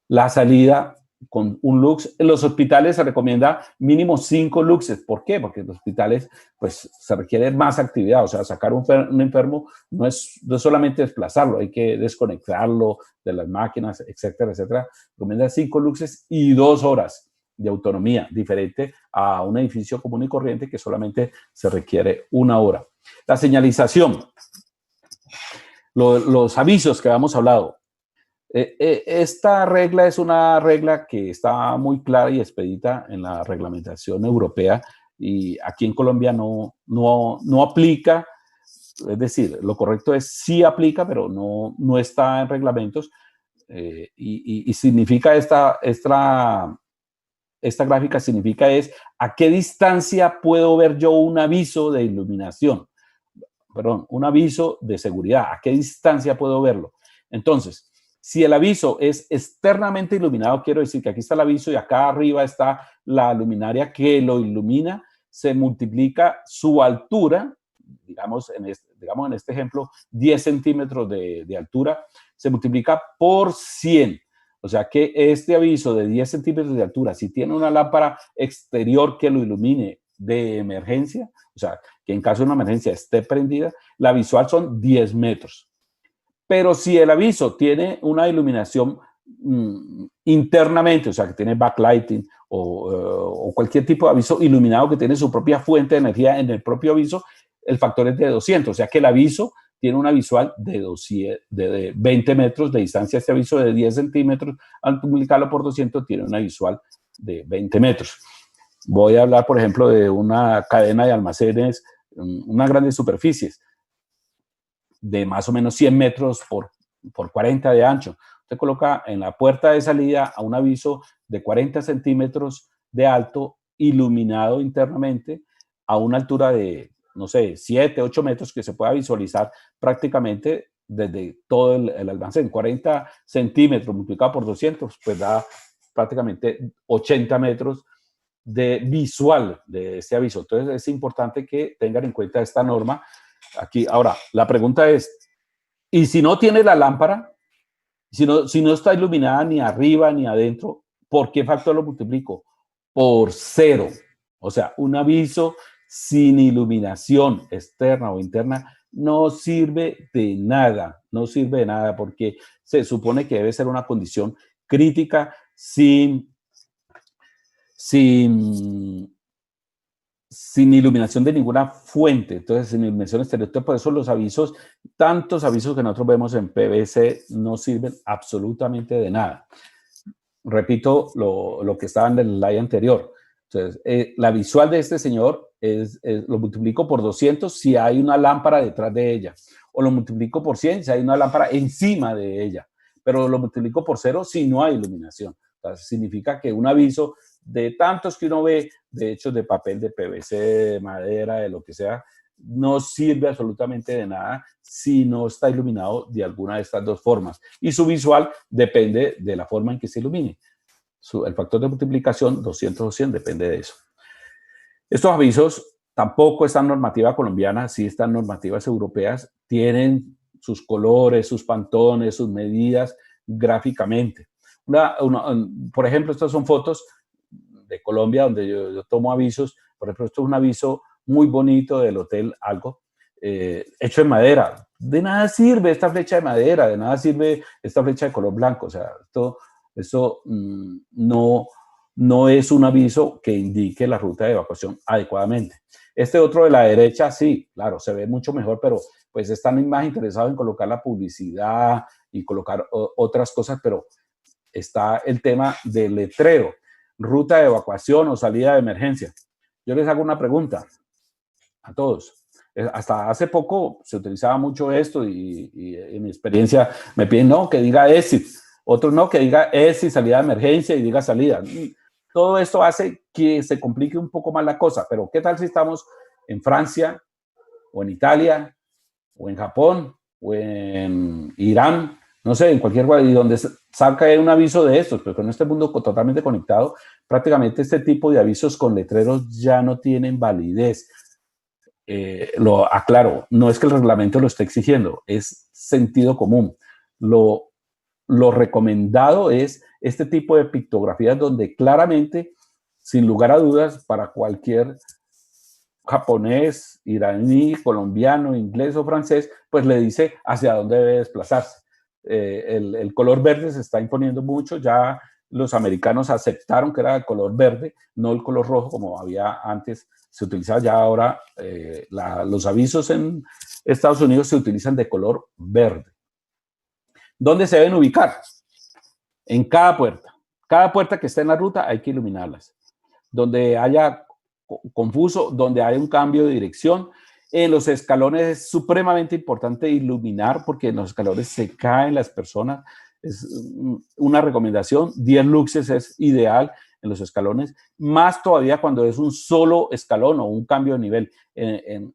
la salida con un lux. En los hospitales se recomienda mínimo 5 luxes. ¿Por qué? Porque en los hospitales pues, se requiere más actividad. O sea, sacar un enfermo no es solamente desplazarlo, hay que desconectarlo de las máquinas, etcétera, etcétera. Recomienda 5 luxes y 2 horas de autonomía, diferente a un edificio común y corriente que solamente se requiere 1 hora. La señalización, los avisos que habíamos hablado. Esta regla es una regla que está muy clara y expedita en la reglamentación europea y aquí en Colombia no aplica, es decir, lo correcto es sí aplica, pero no está en reglamentos y significa esta gráfica significa es a qué distancia puedo ver yo un aviso de iluminación, perdón, un aviso de seguridad, a qué distancia puedo verlo. Entonces, si el aviso es externamente iluminado, quiero decir que aquí está el aviso y acá arriba está la luminaria que lo ilumina, se multiplica su altura, digamos en este ejemplo, 10 centímetros de altura, se multiplica por 100. O sea que este aviso de 10 centímetros de altura, si tiene una lámpara exterior que lo ilumine de emergencia, o sea, que en caso de una emergencia esté prendida, la visual son 10 metros. Pero si el aviso tiene una iluminación internamente, o sea, que tiene backlighting o cualquier tipo de aviso iluminado que tiene su propia fuente de energía en el propio aviso, el factor es de 200, o sea que el aviso tiene una visual de 20 metros de distancia. Este aviso de 10 centímetros, al multiplicarlo por 200, tiene una visual de 20 metros. Voy a hablar, por ejemplo, de una cadena de almacenes, unas grandes superficies, de más o menos 100 metros por 40 de ancho. Usted coloca en la puerta de salida a un aviso de 40 centímetros de alto, iluminado internamente, a una altura de, no sé, 7, 8 metros, que se pueda visualizar prácticamente desde todo el almacén. 40 centímetros multiplicado por 200, pues da prácticamente 80 metros de visual de este aviso. Entonces es importante que tengan en cuenta esta norma. Aquí, ahora, la pregunta es, ¿y si no tiene la lámpara? Si no está iluminada ni arriba ni adentro, ¿por qué factor lo multiplico? Por 0. O sea, un aviso sin iluminación externa o interna no sirve de nada, no sirve de nada porque se supone que debe ser una condición crítica sin iluminación de ninguna fuente, entonces sin iluminación exterior. Entonces, por eso los avisos, tantos avisos que nosotros vemos en PVC no sirven absolutamente de nada. Repito lo que estaba en el slide anterior. Entonces, la visual de este señor lo multiplico por 200 si hay una lámpara detrás de ella, o lo multiplico por 100 si hay una lámpara encima de ella, pero lo multiplico por 0 si no hay iluminación. Entonces, significa que un aviso de tantos que uno ve, de hechos de papel, de PVC, de madera, de lo que sea, no sirve absolutamente de nada si no está iluminado de alguna de estas dos formas. Y su visual depende de la forma en que se ilumine. El factor de multiplicación 200 o 100 depende de eso. Estos avisos tampoco están en normativa colombiana, sí están normativas europeas, tienen sus colores, sus pantones, sus medidas gráficamente. Por ejemplo, estas son fotos de Colombia donde yo tomo avisos. Por ejemplo, esto es un aviso muy bonito del Hotel Algo, hecho en madera. De nada sirve esta flecha de madera, de nada sirve esta flecha de color blanco. O sea, esto no es un aviso que indique la ruta de evacuación adecuadamente. Este otro de la derecha, sí, claro, se ve mucho mejor, pero pues están más interesados en colocar la publicidad y colocar otras cosas, pero está el tema del letrero, ruta de evacuación o salida de emergencia. Yo les hago una pregunta a todos. Hasta hace poco se utilizaba mucho esto y en mi experiencia me piden, no, que diga exit. Otros no, que diga exit, salida de emergencia y diga salida. Todo esto hace que se complique un poco más la cosa, pero ¿qué tal si estamos en Francia o en Italia o en Japón o en Irán? No sé, en cualquier lugar, y donde salga un aviso de estos, pero con este mundo totalmente conectado, prácticamente este tipo de avisos con letreros ya no tienen validez. lo aclaro, no es que el reglamento lo esté exigiendo, es sentido común. Lo recomendado es este tipo de pictografías donde claramente, sin lugar a dudas, para cualquier japonés, iraní, colombiano, inglés o francés, pues le dice hacia dónde debe desplazarse. El color verde se está imponiendo mucho, ya los americanos aceptaron que era el color verde, no el color rojo como había antes, se utilizaba ya ahora, los avisos en Estados Unidos se utilizan de color verde. ¿Dónde se deben ubicar? En cada puerta. Cada puerta que esté en la ruta hay que iluminarlas. Donde haya confuso, donde haya un cambio de dirección. En los escalones es supremamente importante iluminar porque en los escalones se caen las personas. Es una recomendación. 10 luxes es ideal en los escalones. Más todavía cuando es un solo escalón o un cambio de nivel.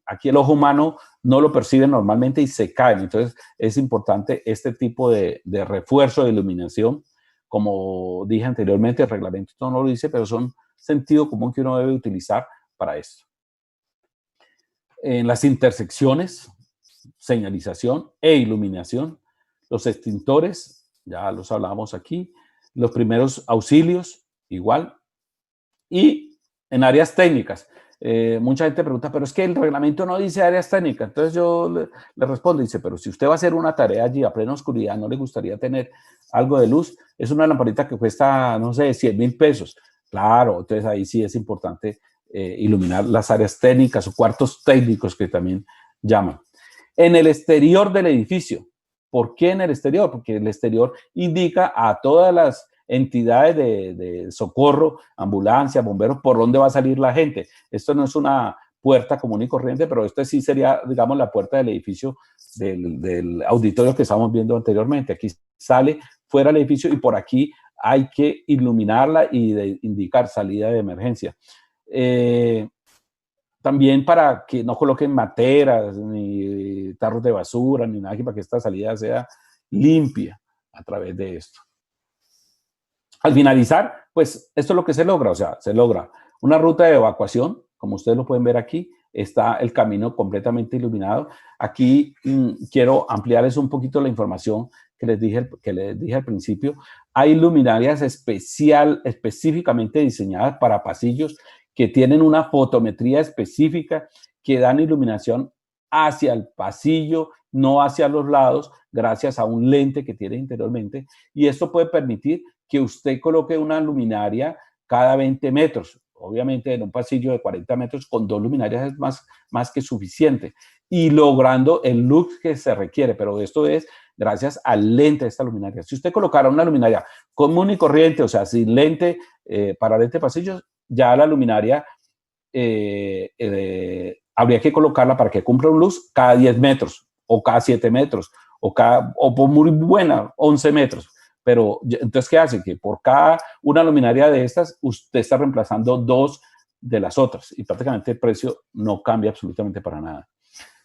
Aquí el ojo humano no lo percibe normalmente y se caen. Entonces es importante este tipo de refuerzo de iluminación. Como dije anteriormente, el reglamento no lo dice, pero son sentido común que uno debe utilizar para esto. En las intersecciones, señalización e iluminación, los extintores, ya los hablamos aquí, los primeros auxilios, igual, y en áreas técnicas. Mucha gente pregunta, pero es que el reglamento no dice áreas técnicas. Entonces yo le respondo, dice, pero si usted va a hacer una tarea allí a plena oscuridad, ¿no le gustaría tener algo de luz? Es una lamparita que cuesta, no sé, 100.000 pesos. Claro, entonces ahí sí es importante iluminar las áreas técnicas o cuartos técnicos que también llaman. En el exterior del edificio. ¿Por qué en el exterior? Porque el exterior indica a todas las entidades de socorro, ambulancia, bomberos, por dónde va a salir la gente. Esto no es una puerta común y corriente, pero esto sí sería, digamos, la puerta del edificio del auditorio que estamos viendo anteriormente. Aquí sale fuera del edificio y por aquí hay que iluminarla y indicar salida de emergencia. También para que no coloquen materas, ni tarros de basura, ni nada, para que esta salida sea limpia a través de esto. Al finalizar, pues esto es lo que se logra, o sea, se logra una ruta de evacuación, como ustedes lo pueden ver aquí, está el camino completamente iluminado. Aquí quiero ampliarles un poquito la información que les dije al principio. Hay luminarias específicamente diseñadas para pasillos que tienen una fotometría específica que dan iluminación hacia el pasillo, no hacia los lados, gracias a un lente que tiene interiormente. Y esto puede permitir que usted coloque una luminaria cada 20 metros. Obviamente en un pasillo de 40 metros con 2 luminarias es más que suficiente y logrando el look que se requiere, pero esto es gracias al lente de esta luminaria. Si usted colocara una luminaria común y corriente, o sea, sin lente para lente de pasillos, ya la luminaria habría que colocarla para que cumpla un luz cada 10 metros o cada 7 metros o por muy buena 11 metros. Pero entonces, ¿qué hace? Que por cada una luminaria de estas, usted está reemplazando 2 de las otras y prácticamente el precio no cambia absolutamente para nada.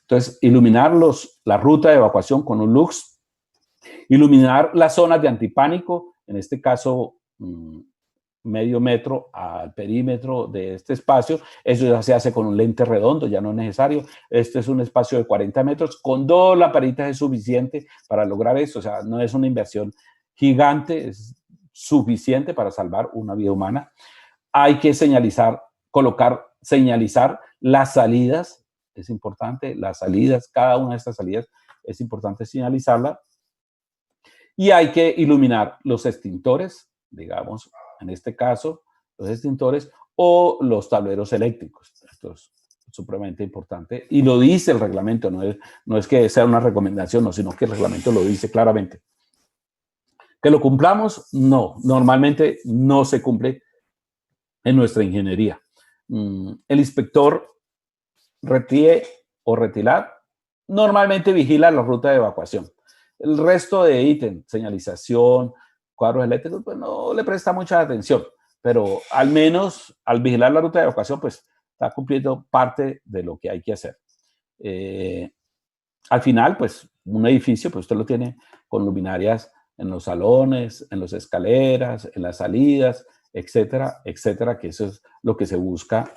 Entonces, iluminar la ruta de evacuación con un lux, iluminar las zonas de antipánico, en este caso, medio metro al perímetro de este espacio. Eso ya se hace con un lente redondo, ya no es necesario. Este es un espacio de 40 metros. Con 2 lamparitas es suficiente para lograr eso. O sea, no es una inversión gigante, es suficiente para salvar una vida humana. Hay que señalizar las salidas, es importante, las salidas, cada una de estas salidas es importante señalizarla. Y hay que iluminar los extintores, digamos, en este caso, los extintores o los tableros eléctricos. Esto es supremamente importante y lo dice el reglamento, no es que sea una recomendación, no, sino que el reglamento lo dice claramente. ¿Que lo cumplamos? No, normalmente no se cumple en nuestra ingeniería. El inspector RETIE o RETILAB normalmente vigila la ruta de evacuación. El resto de ítem, señalización, cuadros eléctricos, pues no le presta mucha atención, pero al menos al vigilar la ruta de evacuación, pues está cumpliendo parte de lo que hay que hacer. Al final, pues un edificio, pues usted lo tiene con luminarias en los salones, en las escaleras, en las salidas, etcétera, etcétera, que eso es lo que se busca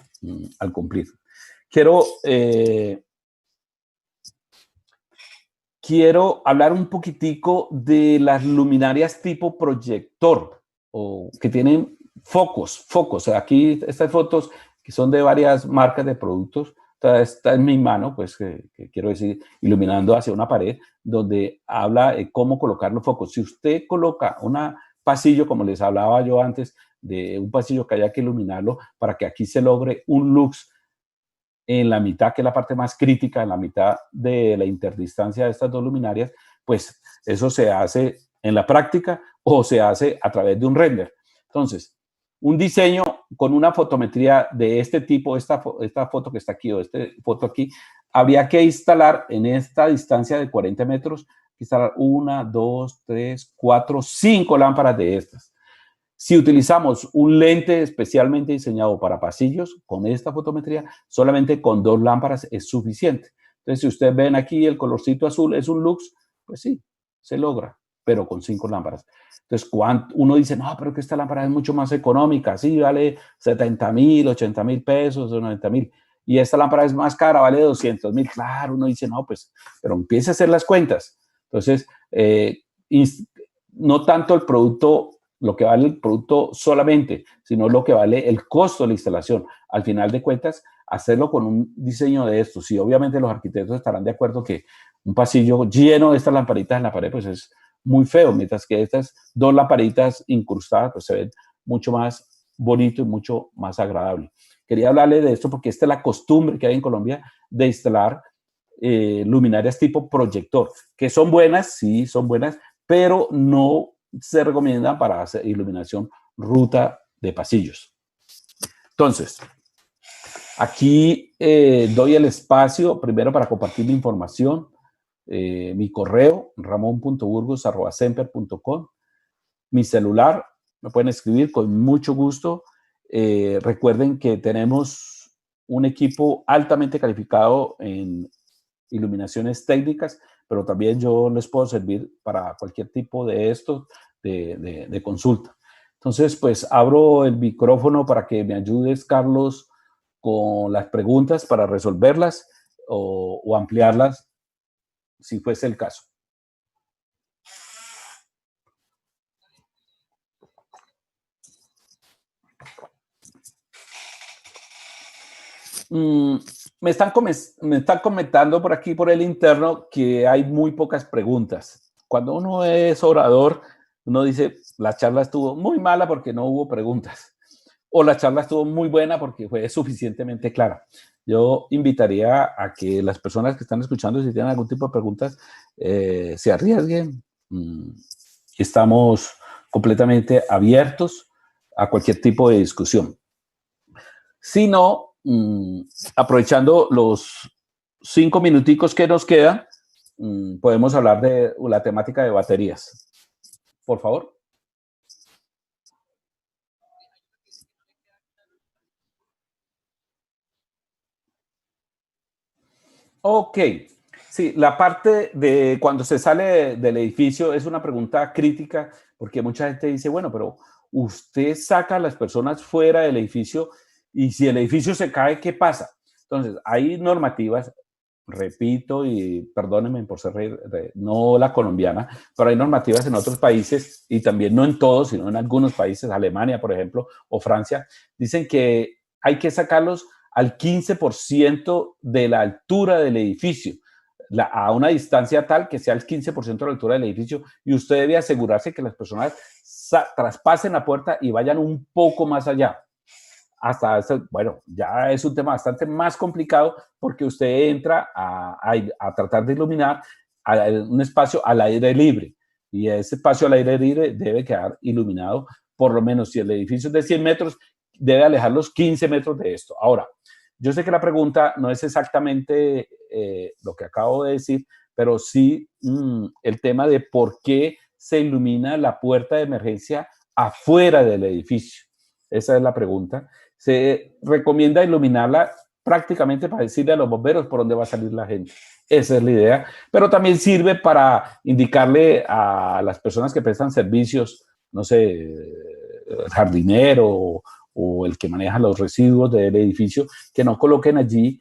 al cumplir. quiero hablar un poquitico de las luminarias tipo proyector, o que tienen focos. Aquí estas fotos que son de varias marcas de productos, está en mi mano, pues que quiero decir, iluminando hacia una pared, donde habla de cómo colocar los focos. Si usted coloca un pasillo, como les hablaba yo antes, de un pasillo que haya que iluminarlo para que aquí se logre un lux en la mitad, que es la parte más crítica, en la mitad de la interdistancia de estas dos luminarias, pues eso se hace en la práctica o se hace a través de un render. Entonces, un diseño con una fotometría de este tipo, esta foto que está aquí o esta foto aquí, habría que instalar en esta distancia de 40 metros, instalar 1, 2, 3, 4, 5 lámparas de estas. Si utilizamos un lente especialmente diseñado para pasillos, con esta fotometría, solamente con 2 lámparas es suficiente. Entonces, si ustedes ven aquí el colorcito azul, es un lux, pues sí, se logra, pero con 5 lámparas. Entonces, uno dice, no, pero que esta lámpara es mucho más económica, sí, vale 70,000, 80,000 pesos, 90,000. Y esta lámpara es más cara, vale 200,000. Claro, uno dice, no, pues, pero empiece a hacer las cuentas. Entonces, no tanto el producto, lo que vale el producto solamente, sino lo que vale el costo de la instalación. Al final de cuentas, hacerlo con un diseño de estos. Y obviamente los arquitectos estarán de acuerdo que un pasillo lleno de estas lamparitas en la pared, pues es muy feo, mientras que estas 2 lamparitas incrustadas, pues se ven mucho más bonito y mucho más agradable. Quería hablarle de esto porque esta es la costumbre que hay en Colombia de instalar luminarias tipo proyector, que son buenas, sí, son buenas, pero no se recomiendan para hacer iluminación ruta de pasillos. Entonces, aquí doy el espacio primero para compartir mi información, mi correo, ramon.burgos@semper.com, mi celular, me pueden escribir con mucho gusto. Recuerden que tenemos un equipo altamente calificado en iluminaciones técnicas, pero también yo les puedo servir para cualquier tipo de esto, de consulta. Entonces, pues abro el micrófono para que me ayudes, Carlos, con las preguntas para resolverlas o ampliarlas, si fuese el caso. Me están comentando por aquí, por el interno, que hay muy pocas preguntas. Cuando uno es orador, uno dice, la charla estuvo muy mala porque no hubo preguntas. O la charla estuvo muy buena porque fue suficientemente clara. Yo invitaría a que las personas que están escuchando, si tienen algún tipo de preguntas, se arriesguen. Estamos completamente abiertos a cualquier tipo de discusión. Si no, aprovechando los 5 minuticos que nos quedan, podemos hablar de la temática de baterías. Por favor. Ok. Sí, la parte de cuando se sale del edificio es una pregunta crítica porque mucha gente dice, bueno, pero usted saca a las personas fuera del edificio y si el edificio se cae, ¿qué pasa? Entonces, hay normativas, repito, y perdónenme por ser no la colombiana, pero hay normativas en otros países y también no en todos, sino en algunos países, Alemania, por ejemplo, o Francia, dicen que hay que sacarlos al 15% de la altura del edificio, a una distancia tal que sea el 15% de la altura del edificio, y usted debe asegurarse que las personas traspasen la puerta y vayan un poco más allá. Hasta, bueno, ya es un tema bastante más complicado porque usted entra a tratar de iluminar un espacio al aire libre, y ese espacio al aire libre debe quedar iluminado, por lo menos si el edificio es de 100 metros, debe alejar los 15 metros de esto. Ahora, yo sé que la pregunta no es exactamente lo que acabo de decir, pero sí el tema de por qué se ilumina la puerta de emergencia afuera del edificio. Esa es la pregunta. Se recomienda iluminarla prácticamente para decirle a los bomberos por dónde va a salir la gente. Esa es la idea. Pero también sirve para indicarle a las personas que prestan servicios, no sé, el jardinero o el que maneja los residuos del edificio, que no coloquen allí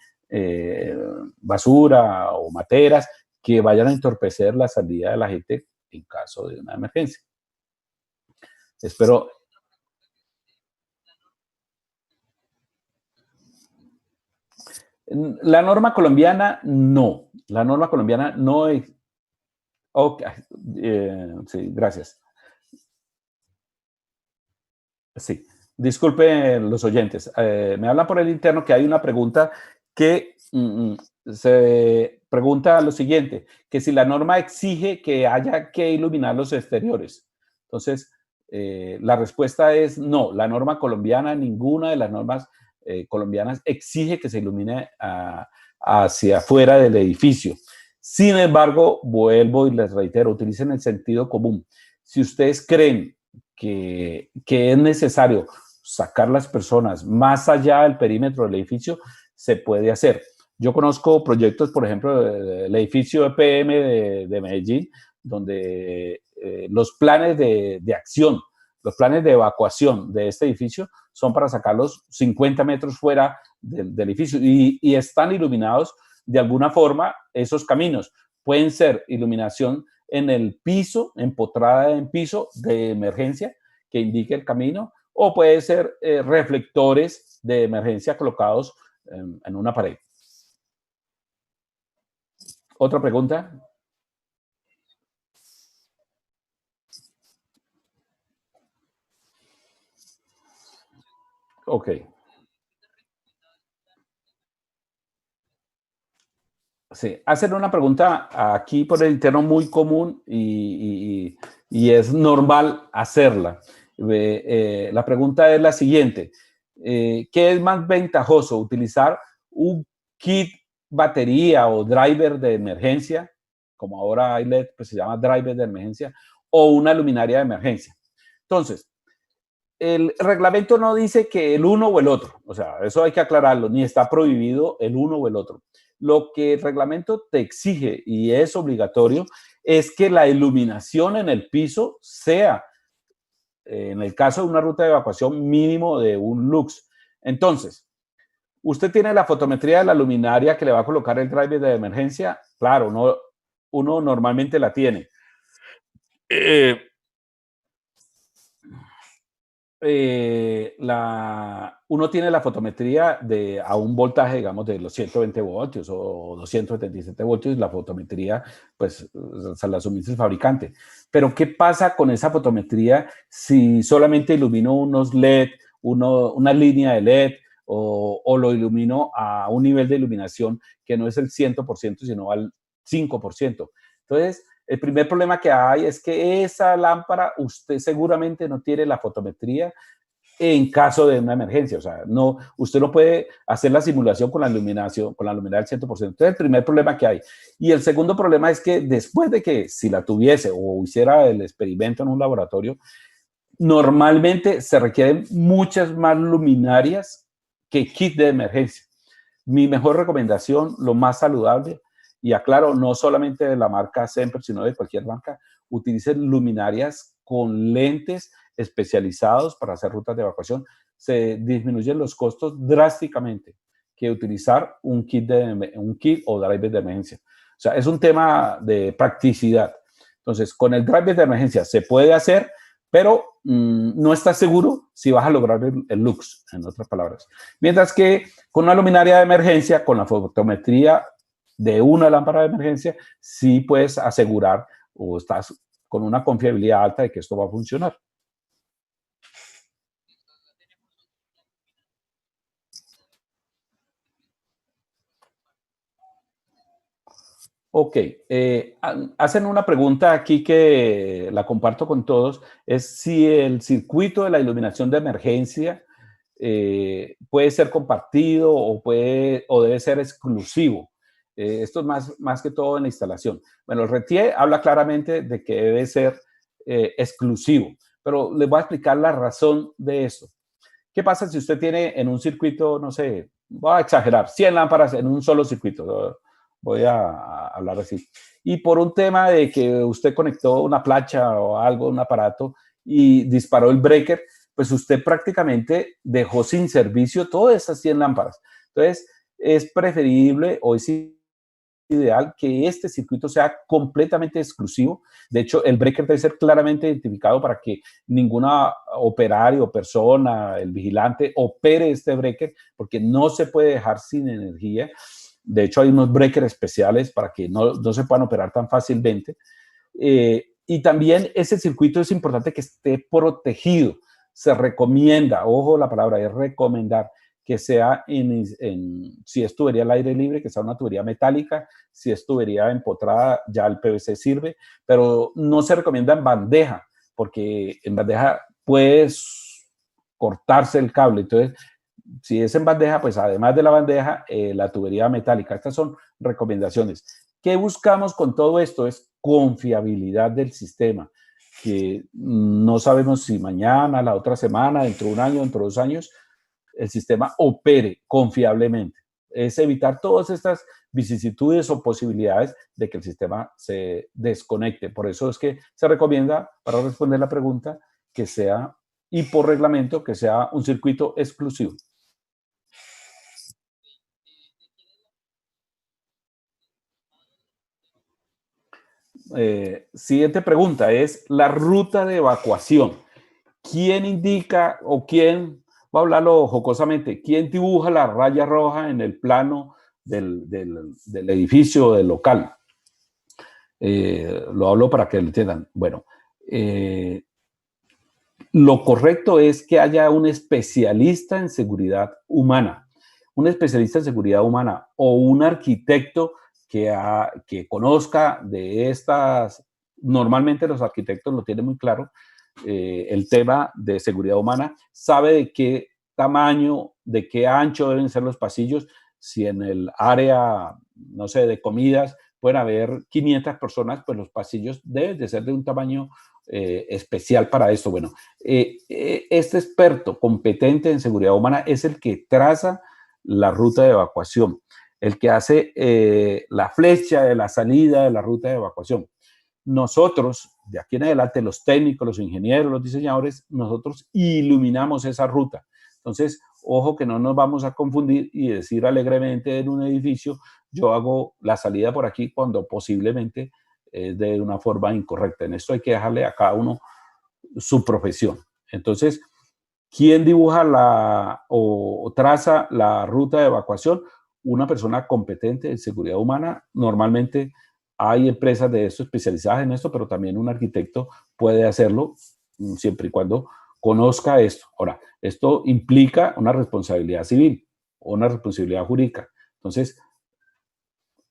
basura o materas que vayan a entorpecer la salida de la gente en caso de una emergencia. Espero. La norma colombiana no. La norma colombiana no es. Okay. Sí, gracias. Sí, disculpe los oyentes. Me hablan por el interno que hay una pregunta que se pregunta lo siguiente, que si la norma exige que haya que iluminar los exteriores. Entonces, la respuesta es no. La norma colombiana, ninguna de las normas colombianas exige que se ilumine hacia afuera del edificio. Sin embargo, vuelvo y les reitero, utilicen el sentido común. Si ustedes creen que es necesario sacar las personas más allá del perímetro del edificio, se puede hacer. Yo conozco proyectos, por ejemplo, el edificio EPM de Medellín, donde los planes de acción, los planes de evacuación de este edificio son para sacarlos 50 metros fuera del edificio y están iluminados de alguna forma esos caminos. Pueden ser iluminación en el piso, empotrada en piso de emergencia que indique el camino, o puede ser reflectores de emergencia colocados en una pared. ¿Otra pregunta? Ok. Sí, hacen una pregunta aquí por el interno muy común y es normal hacerla. La pregunta es la siguiente. ¿Qué es más ventajoso? ¿Utilizar un kit batería o driver de emergencia, como ahora hay LED, pues se llama driver de emergencia, o una luminaria de emergencia? Entonces, el reglamento no dice que el uno o el otro, o sea, eso hay que aclararlo, ni está prohibido el uno o el otro. Lo que el reglamento te exige y es obligatorio es que la iluminación en el piso sea, en el caso de una ruta de evacuación, mínimo de un lux. Entonces, usted tiene la fotometría de la luminaria que le va a colocar el driver de emergencia. Claro, no, uno normalmente la tiene. Uno tiene la fotometría a un voltaje, digamos, de los 120 voltios o 277 voltios, la fotometría, pues, se la suministra el fabricante. Pero, ¿qué pasa con esa fotometría si solamente ilumino unos LED, una línea de LED o lo ilumino a un nivel de iluminación que no es el 100%, sino al 5%? Entonces, el primer problema que hay es que esa lámpara, usted seguramente no tiene la fotometría en caso de una emergencia. O sea, no, usted no puede hacer la simulación con la iluminación, con la luminaria al 100%. Entonces, el primer problema que hay. Y el segundo problema es que después de que si la tuviese o hiciera el experimento en un laboratorio, normalmente se requieren muchas más luminarias que kit de emergencia. Mi mejor recomendación, lo más saludable, y aclaro, no solamente de la marca Semper, sino de cualquier marca, utilicen luminarias con lentes especializados para hacer rutas de evacuación. Se disminuyen los costos drásticamente que utilizar un kit o driver de emergencia. O sea, es un tema de practicidad. Entonces, con el driver de emergencia se puede hacer, pero no estás seguro si vas a lograr el lux, en otras palabras. Mientras que con una luminaria de emergencia, con la fotometría de una lámpara de emergencia, sí puedes asegurar o estás con una confiabilidad alta de que esto va a funcionar. Ok, hacen una pregunta aquí que la comparto con todos, es si el circuito de la iluminación de emergencia puede ser compartido o debe ser exclusivo. Esto es más que todo en la instalación. Bueno, el RETIE habla claramente de que debe ser exclusivo, pero les voy a explicar la razón de esto. ¿Qué pasa si usted tiene en un circuito, no sé, voy a exagerar, 100 lámparas en un solo circuito? Voy a hablar así. Y por un tema de que usted conectó una plancha o algo, un aparato, y disparó el breaker, pues usted prácticamente dejó sin servicio todas esas 100 lámparas. Entonces, es preferible o es ideal que este circuito sea completamente exclusivo. De hecho, el breaker debe ser claramente identificado para que ninguna operario, persona, el vigilante opere este breaker, porque no se puede dejar sin energía. De hecho, hay unos breakers especiales para que no se puedan operar tan fácilmente. Y también ese circuito es importante que esté protegido. Se recomienda, ojo la palabra es recomendar, que sea si es tubería al aire libre, que sea una tubería metálica. Si es tubería empotrada, ya el PVC sirve, pero no se recomienda en bandeja, porque en bandeja puedes cortarse el cable. Entonces, si es en bandeja, pues además de la bandeja, la tubería metálica. Estas son recomendaciones. ¿Qué buscamos con todo esto? Es confiabilidad del sistema, que no sabemos si mañana, la otra semana, dentro de un año, dentro de 2 años, el sistema opere confiablemente. Es evitar todas estas vicisitudes o posibilidades de que el sistema se desconecte. Por eso es que se recomienda, para responder la pregunta, que sea, y por reglamento, que sea un circuito exclusivo. Siguiente pregunta es la ruta de evacuación. ¿Quién indica o quién, voy a hablarlo jocosamente, quién dibuja la raya roja en el plano del edificio, del local? Lo hablo para que lo entiendan. Bueno, lo correcto es que haya un especialista en seguridad humana, un especialista en seguridad humana o un arquitecto que conozca de estas. Normalmente los arquitectos lo tienen muy claro, el tema de seguridad humana, sabe de qué tamaño, de qué ancho deben ser los pasillos. Si en el área, no sé, de comidas pueden haber 500 personas, pues los pasillos deben de ser de un tamaño especial para esto. Bueno, este experto competente en seguridad humana es el que traza la ruta de evacuación, el que hace la flecha de la salida de la ruta de evacuación. Nosotros, de aquí en adelante, los técnicos, los ingenieros, los diseñadores, nosotros iluminamos esa ruta. Entonces, ojo que no nos vamos a confundir y decir alegremente en un edificio, yo hago la salida por aquí cuando posiblemente es de una forma incorrecta. En esto hay que dejarle a cada uno su profesión. Entonces, ¿quién dibuja o traza la ruta de evacuación? Una persona competente en seguridad humana. Normalmente hay empresas de esto especializadas en esto, pero también un arquitecto puede hacerlo siempre y cuando conozca esto. Ahora, esto implica una responsabilidad civil o una responsabilidad jurídica. Entonces,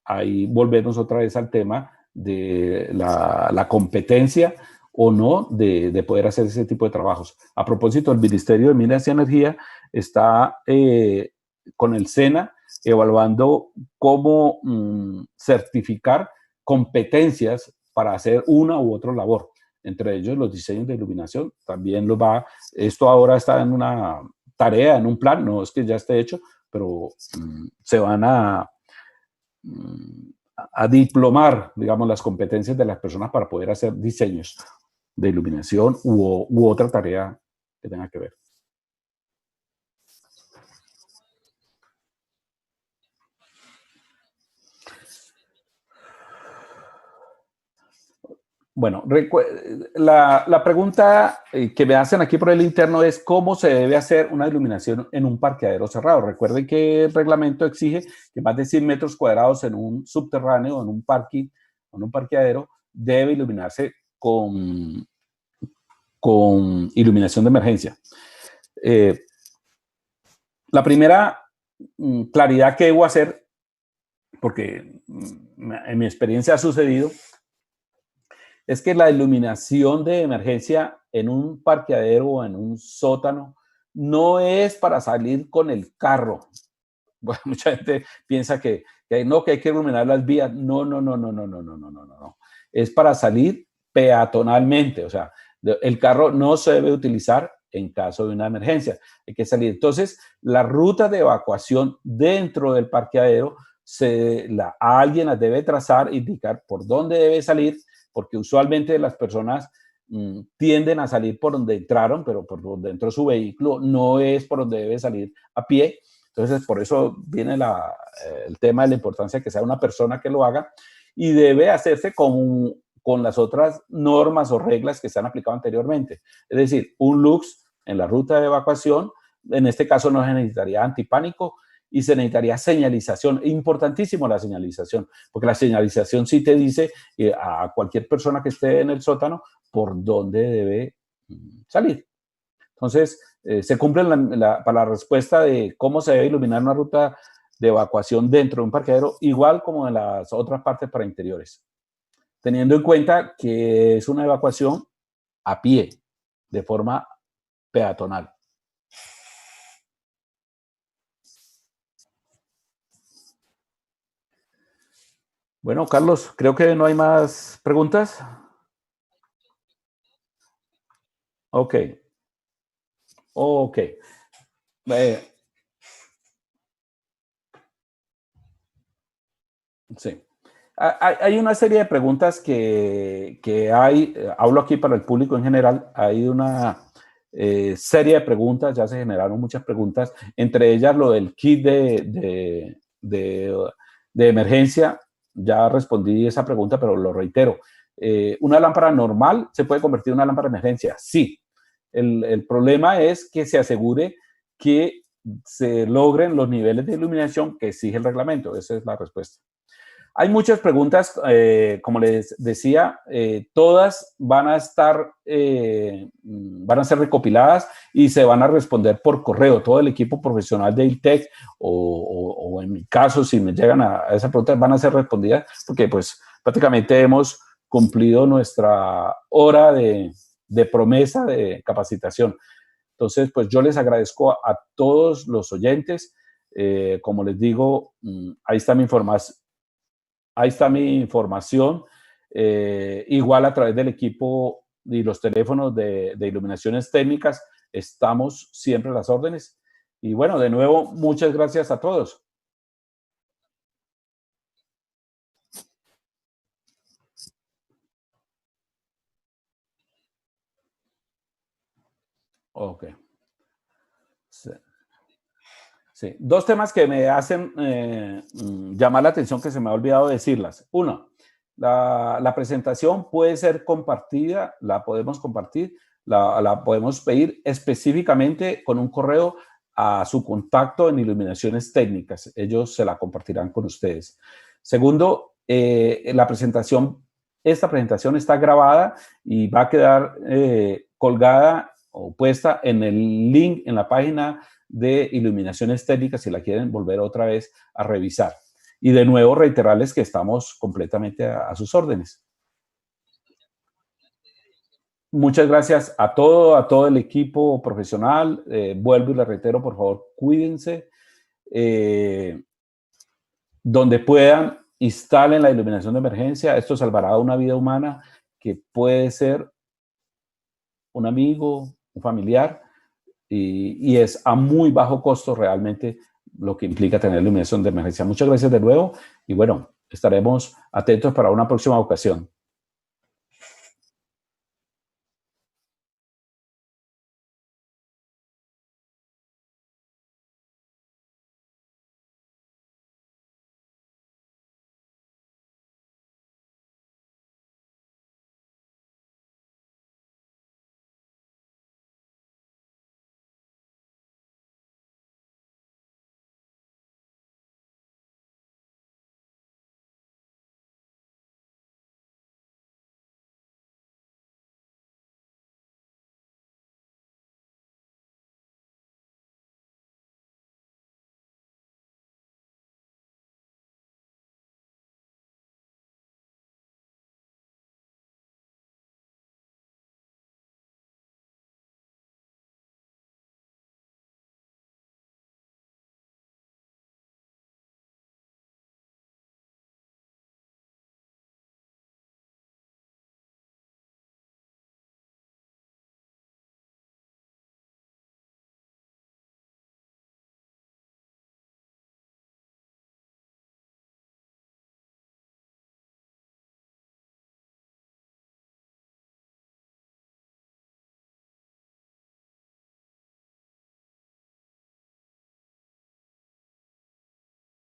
ahí volvemos otra vez al tema de la competencia o no de poder hacer ese tipo de trabajos. A propósito, el Ministerio de Minas y Energía está con el SENA evaluando cómo certificar competencias para hacer una u otra labor. Entre ellos los diseños de iluminación. También esto ahora está en una tarea, en un plan, no es que ya esté hecho, pero se van a diplomar, digamos, las competencias de las personas para poder hacer diseños de iluminación u otra tarea que tenga que ver. Bueno, la pregunta que me hacen aquí por el interno es cómo se debe hacer una iluminación en un parqueadero cerrado. Recuerden que el reglamento exige que más de 100 metros cuadrados en un subterráneo, en un parking, en un parqueadero, debe iluminarse con iluminación de emergencia. La primera claridad que debo hacer, porque en mi experiencia ha sucedido, es que la iluminación de emergencia en un parqueadero o en un sótano no es para salir con el carro. Bueno, mucha gente piensa que hay que iluminar las vías. No, no, no, no, no, no, no, no, no, no. Es para salir peatonalmente. O sea, el carro no se debe utilizar en caso de una emergencia. Hay que salir. Entonces, la ruta de evacuación dentro del parqueadero, alguien las debe trazar, indicar por dónde debe salir, porque usualmente las personas tienden a salir por donde entraron, pero por donde entró su vehículo, no es por donde debe salir a pie. Entonces, por eso viene el tema de la importancia de que sea una persona que lo haga y debe hacerse con las otras normas o reglas que se han aplicado anteriormente. Es decir, un LUX en la ruta de evacuación, en este caso no se necesitaría antipánico y se necesitaría señalización. Importantísimo la señalización, porque la señalización sí te dice a cualquier persona que esté en el sótano por dónde debe salir. Entonces, se cumple para la respuesta de cómo se debe iluminar una ruta de evacuación dentro de un parqueadero, igual como en las otras partes para interiores, teniendo en cuenta que es una evacuación a pie, de forma peatonal. Bueno, Carlos, creo que no hay más preguntas. Ok. Ok. Sí. Hay una serie de preguntas que hay, hablo aquí para el público en general, hay una serie de preguntas, ya se generaron muchas preguntas, entre ellas lo del kit de emergencia, ya respondí esa pregunta, pero lo reitero. ¿Una lámpara normal se puede convertir en una lámpara de emergencia? Sí. El problema es que se asegure que se logren los niveles de iluminación que exige el reglamento. Esa es la respuesta. Hay muchas preguntas, como les decía, todas van a estar, van a ser recopiladas y se van a responder por correo. Todo el equipo profesional de ILTEC o en mi caso, si me llegan a esa pregunta, van a ser respondidas porque pues prácticamente hemos cumplido nuestra hora de promesa de capacitación. Entonces, pues yo les agradezco a todos los oyentes. Como les digo, ahí está mi información. Ahí está mi información, igual a través del equipo y los teléfonos de iluminaciones técnicas, estamos siempre a las órdenes. Y bueno, de nuevo, muchas gracias a todos. Ok. Sí. Sí. Dos temas que me hacen llamar la atención que se me ha olvidado decirlas. Uno, la presentación puede ser compartida, la podemos compartir, la podemos pedir específicamente con un correo a su contacto en Iluminaciones Técnicas. Ellos se la compartirán con ustedes. Segundo, esta presentación está grabada y va a quedar colgada o puesta en el link en la página de Iluminaciones Técnicas si la quieren volver otra vez a revisar. Y de nuevo reiterarles que estamos completamente a sus órdenes. Muchas gracias a todo el equipo profesional. Vuelvo y les reitero, por favor, cuídense. Donde puedan, instalen la iluminación de emergencia. Esto salvará una vida humana que puede ser un amigo, un familiar, y es a muy bajo costo realmente lo que implica tener iluminación de emergencia. Muchas gracias de nuevo y bueno, estaremos atentos para una próxima ocasión.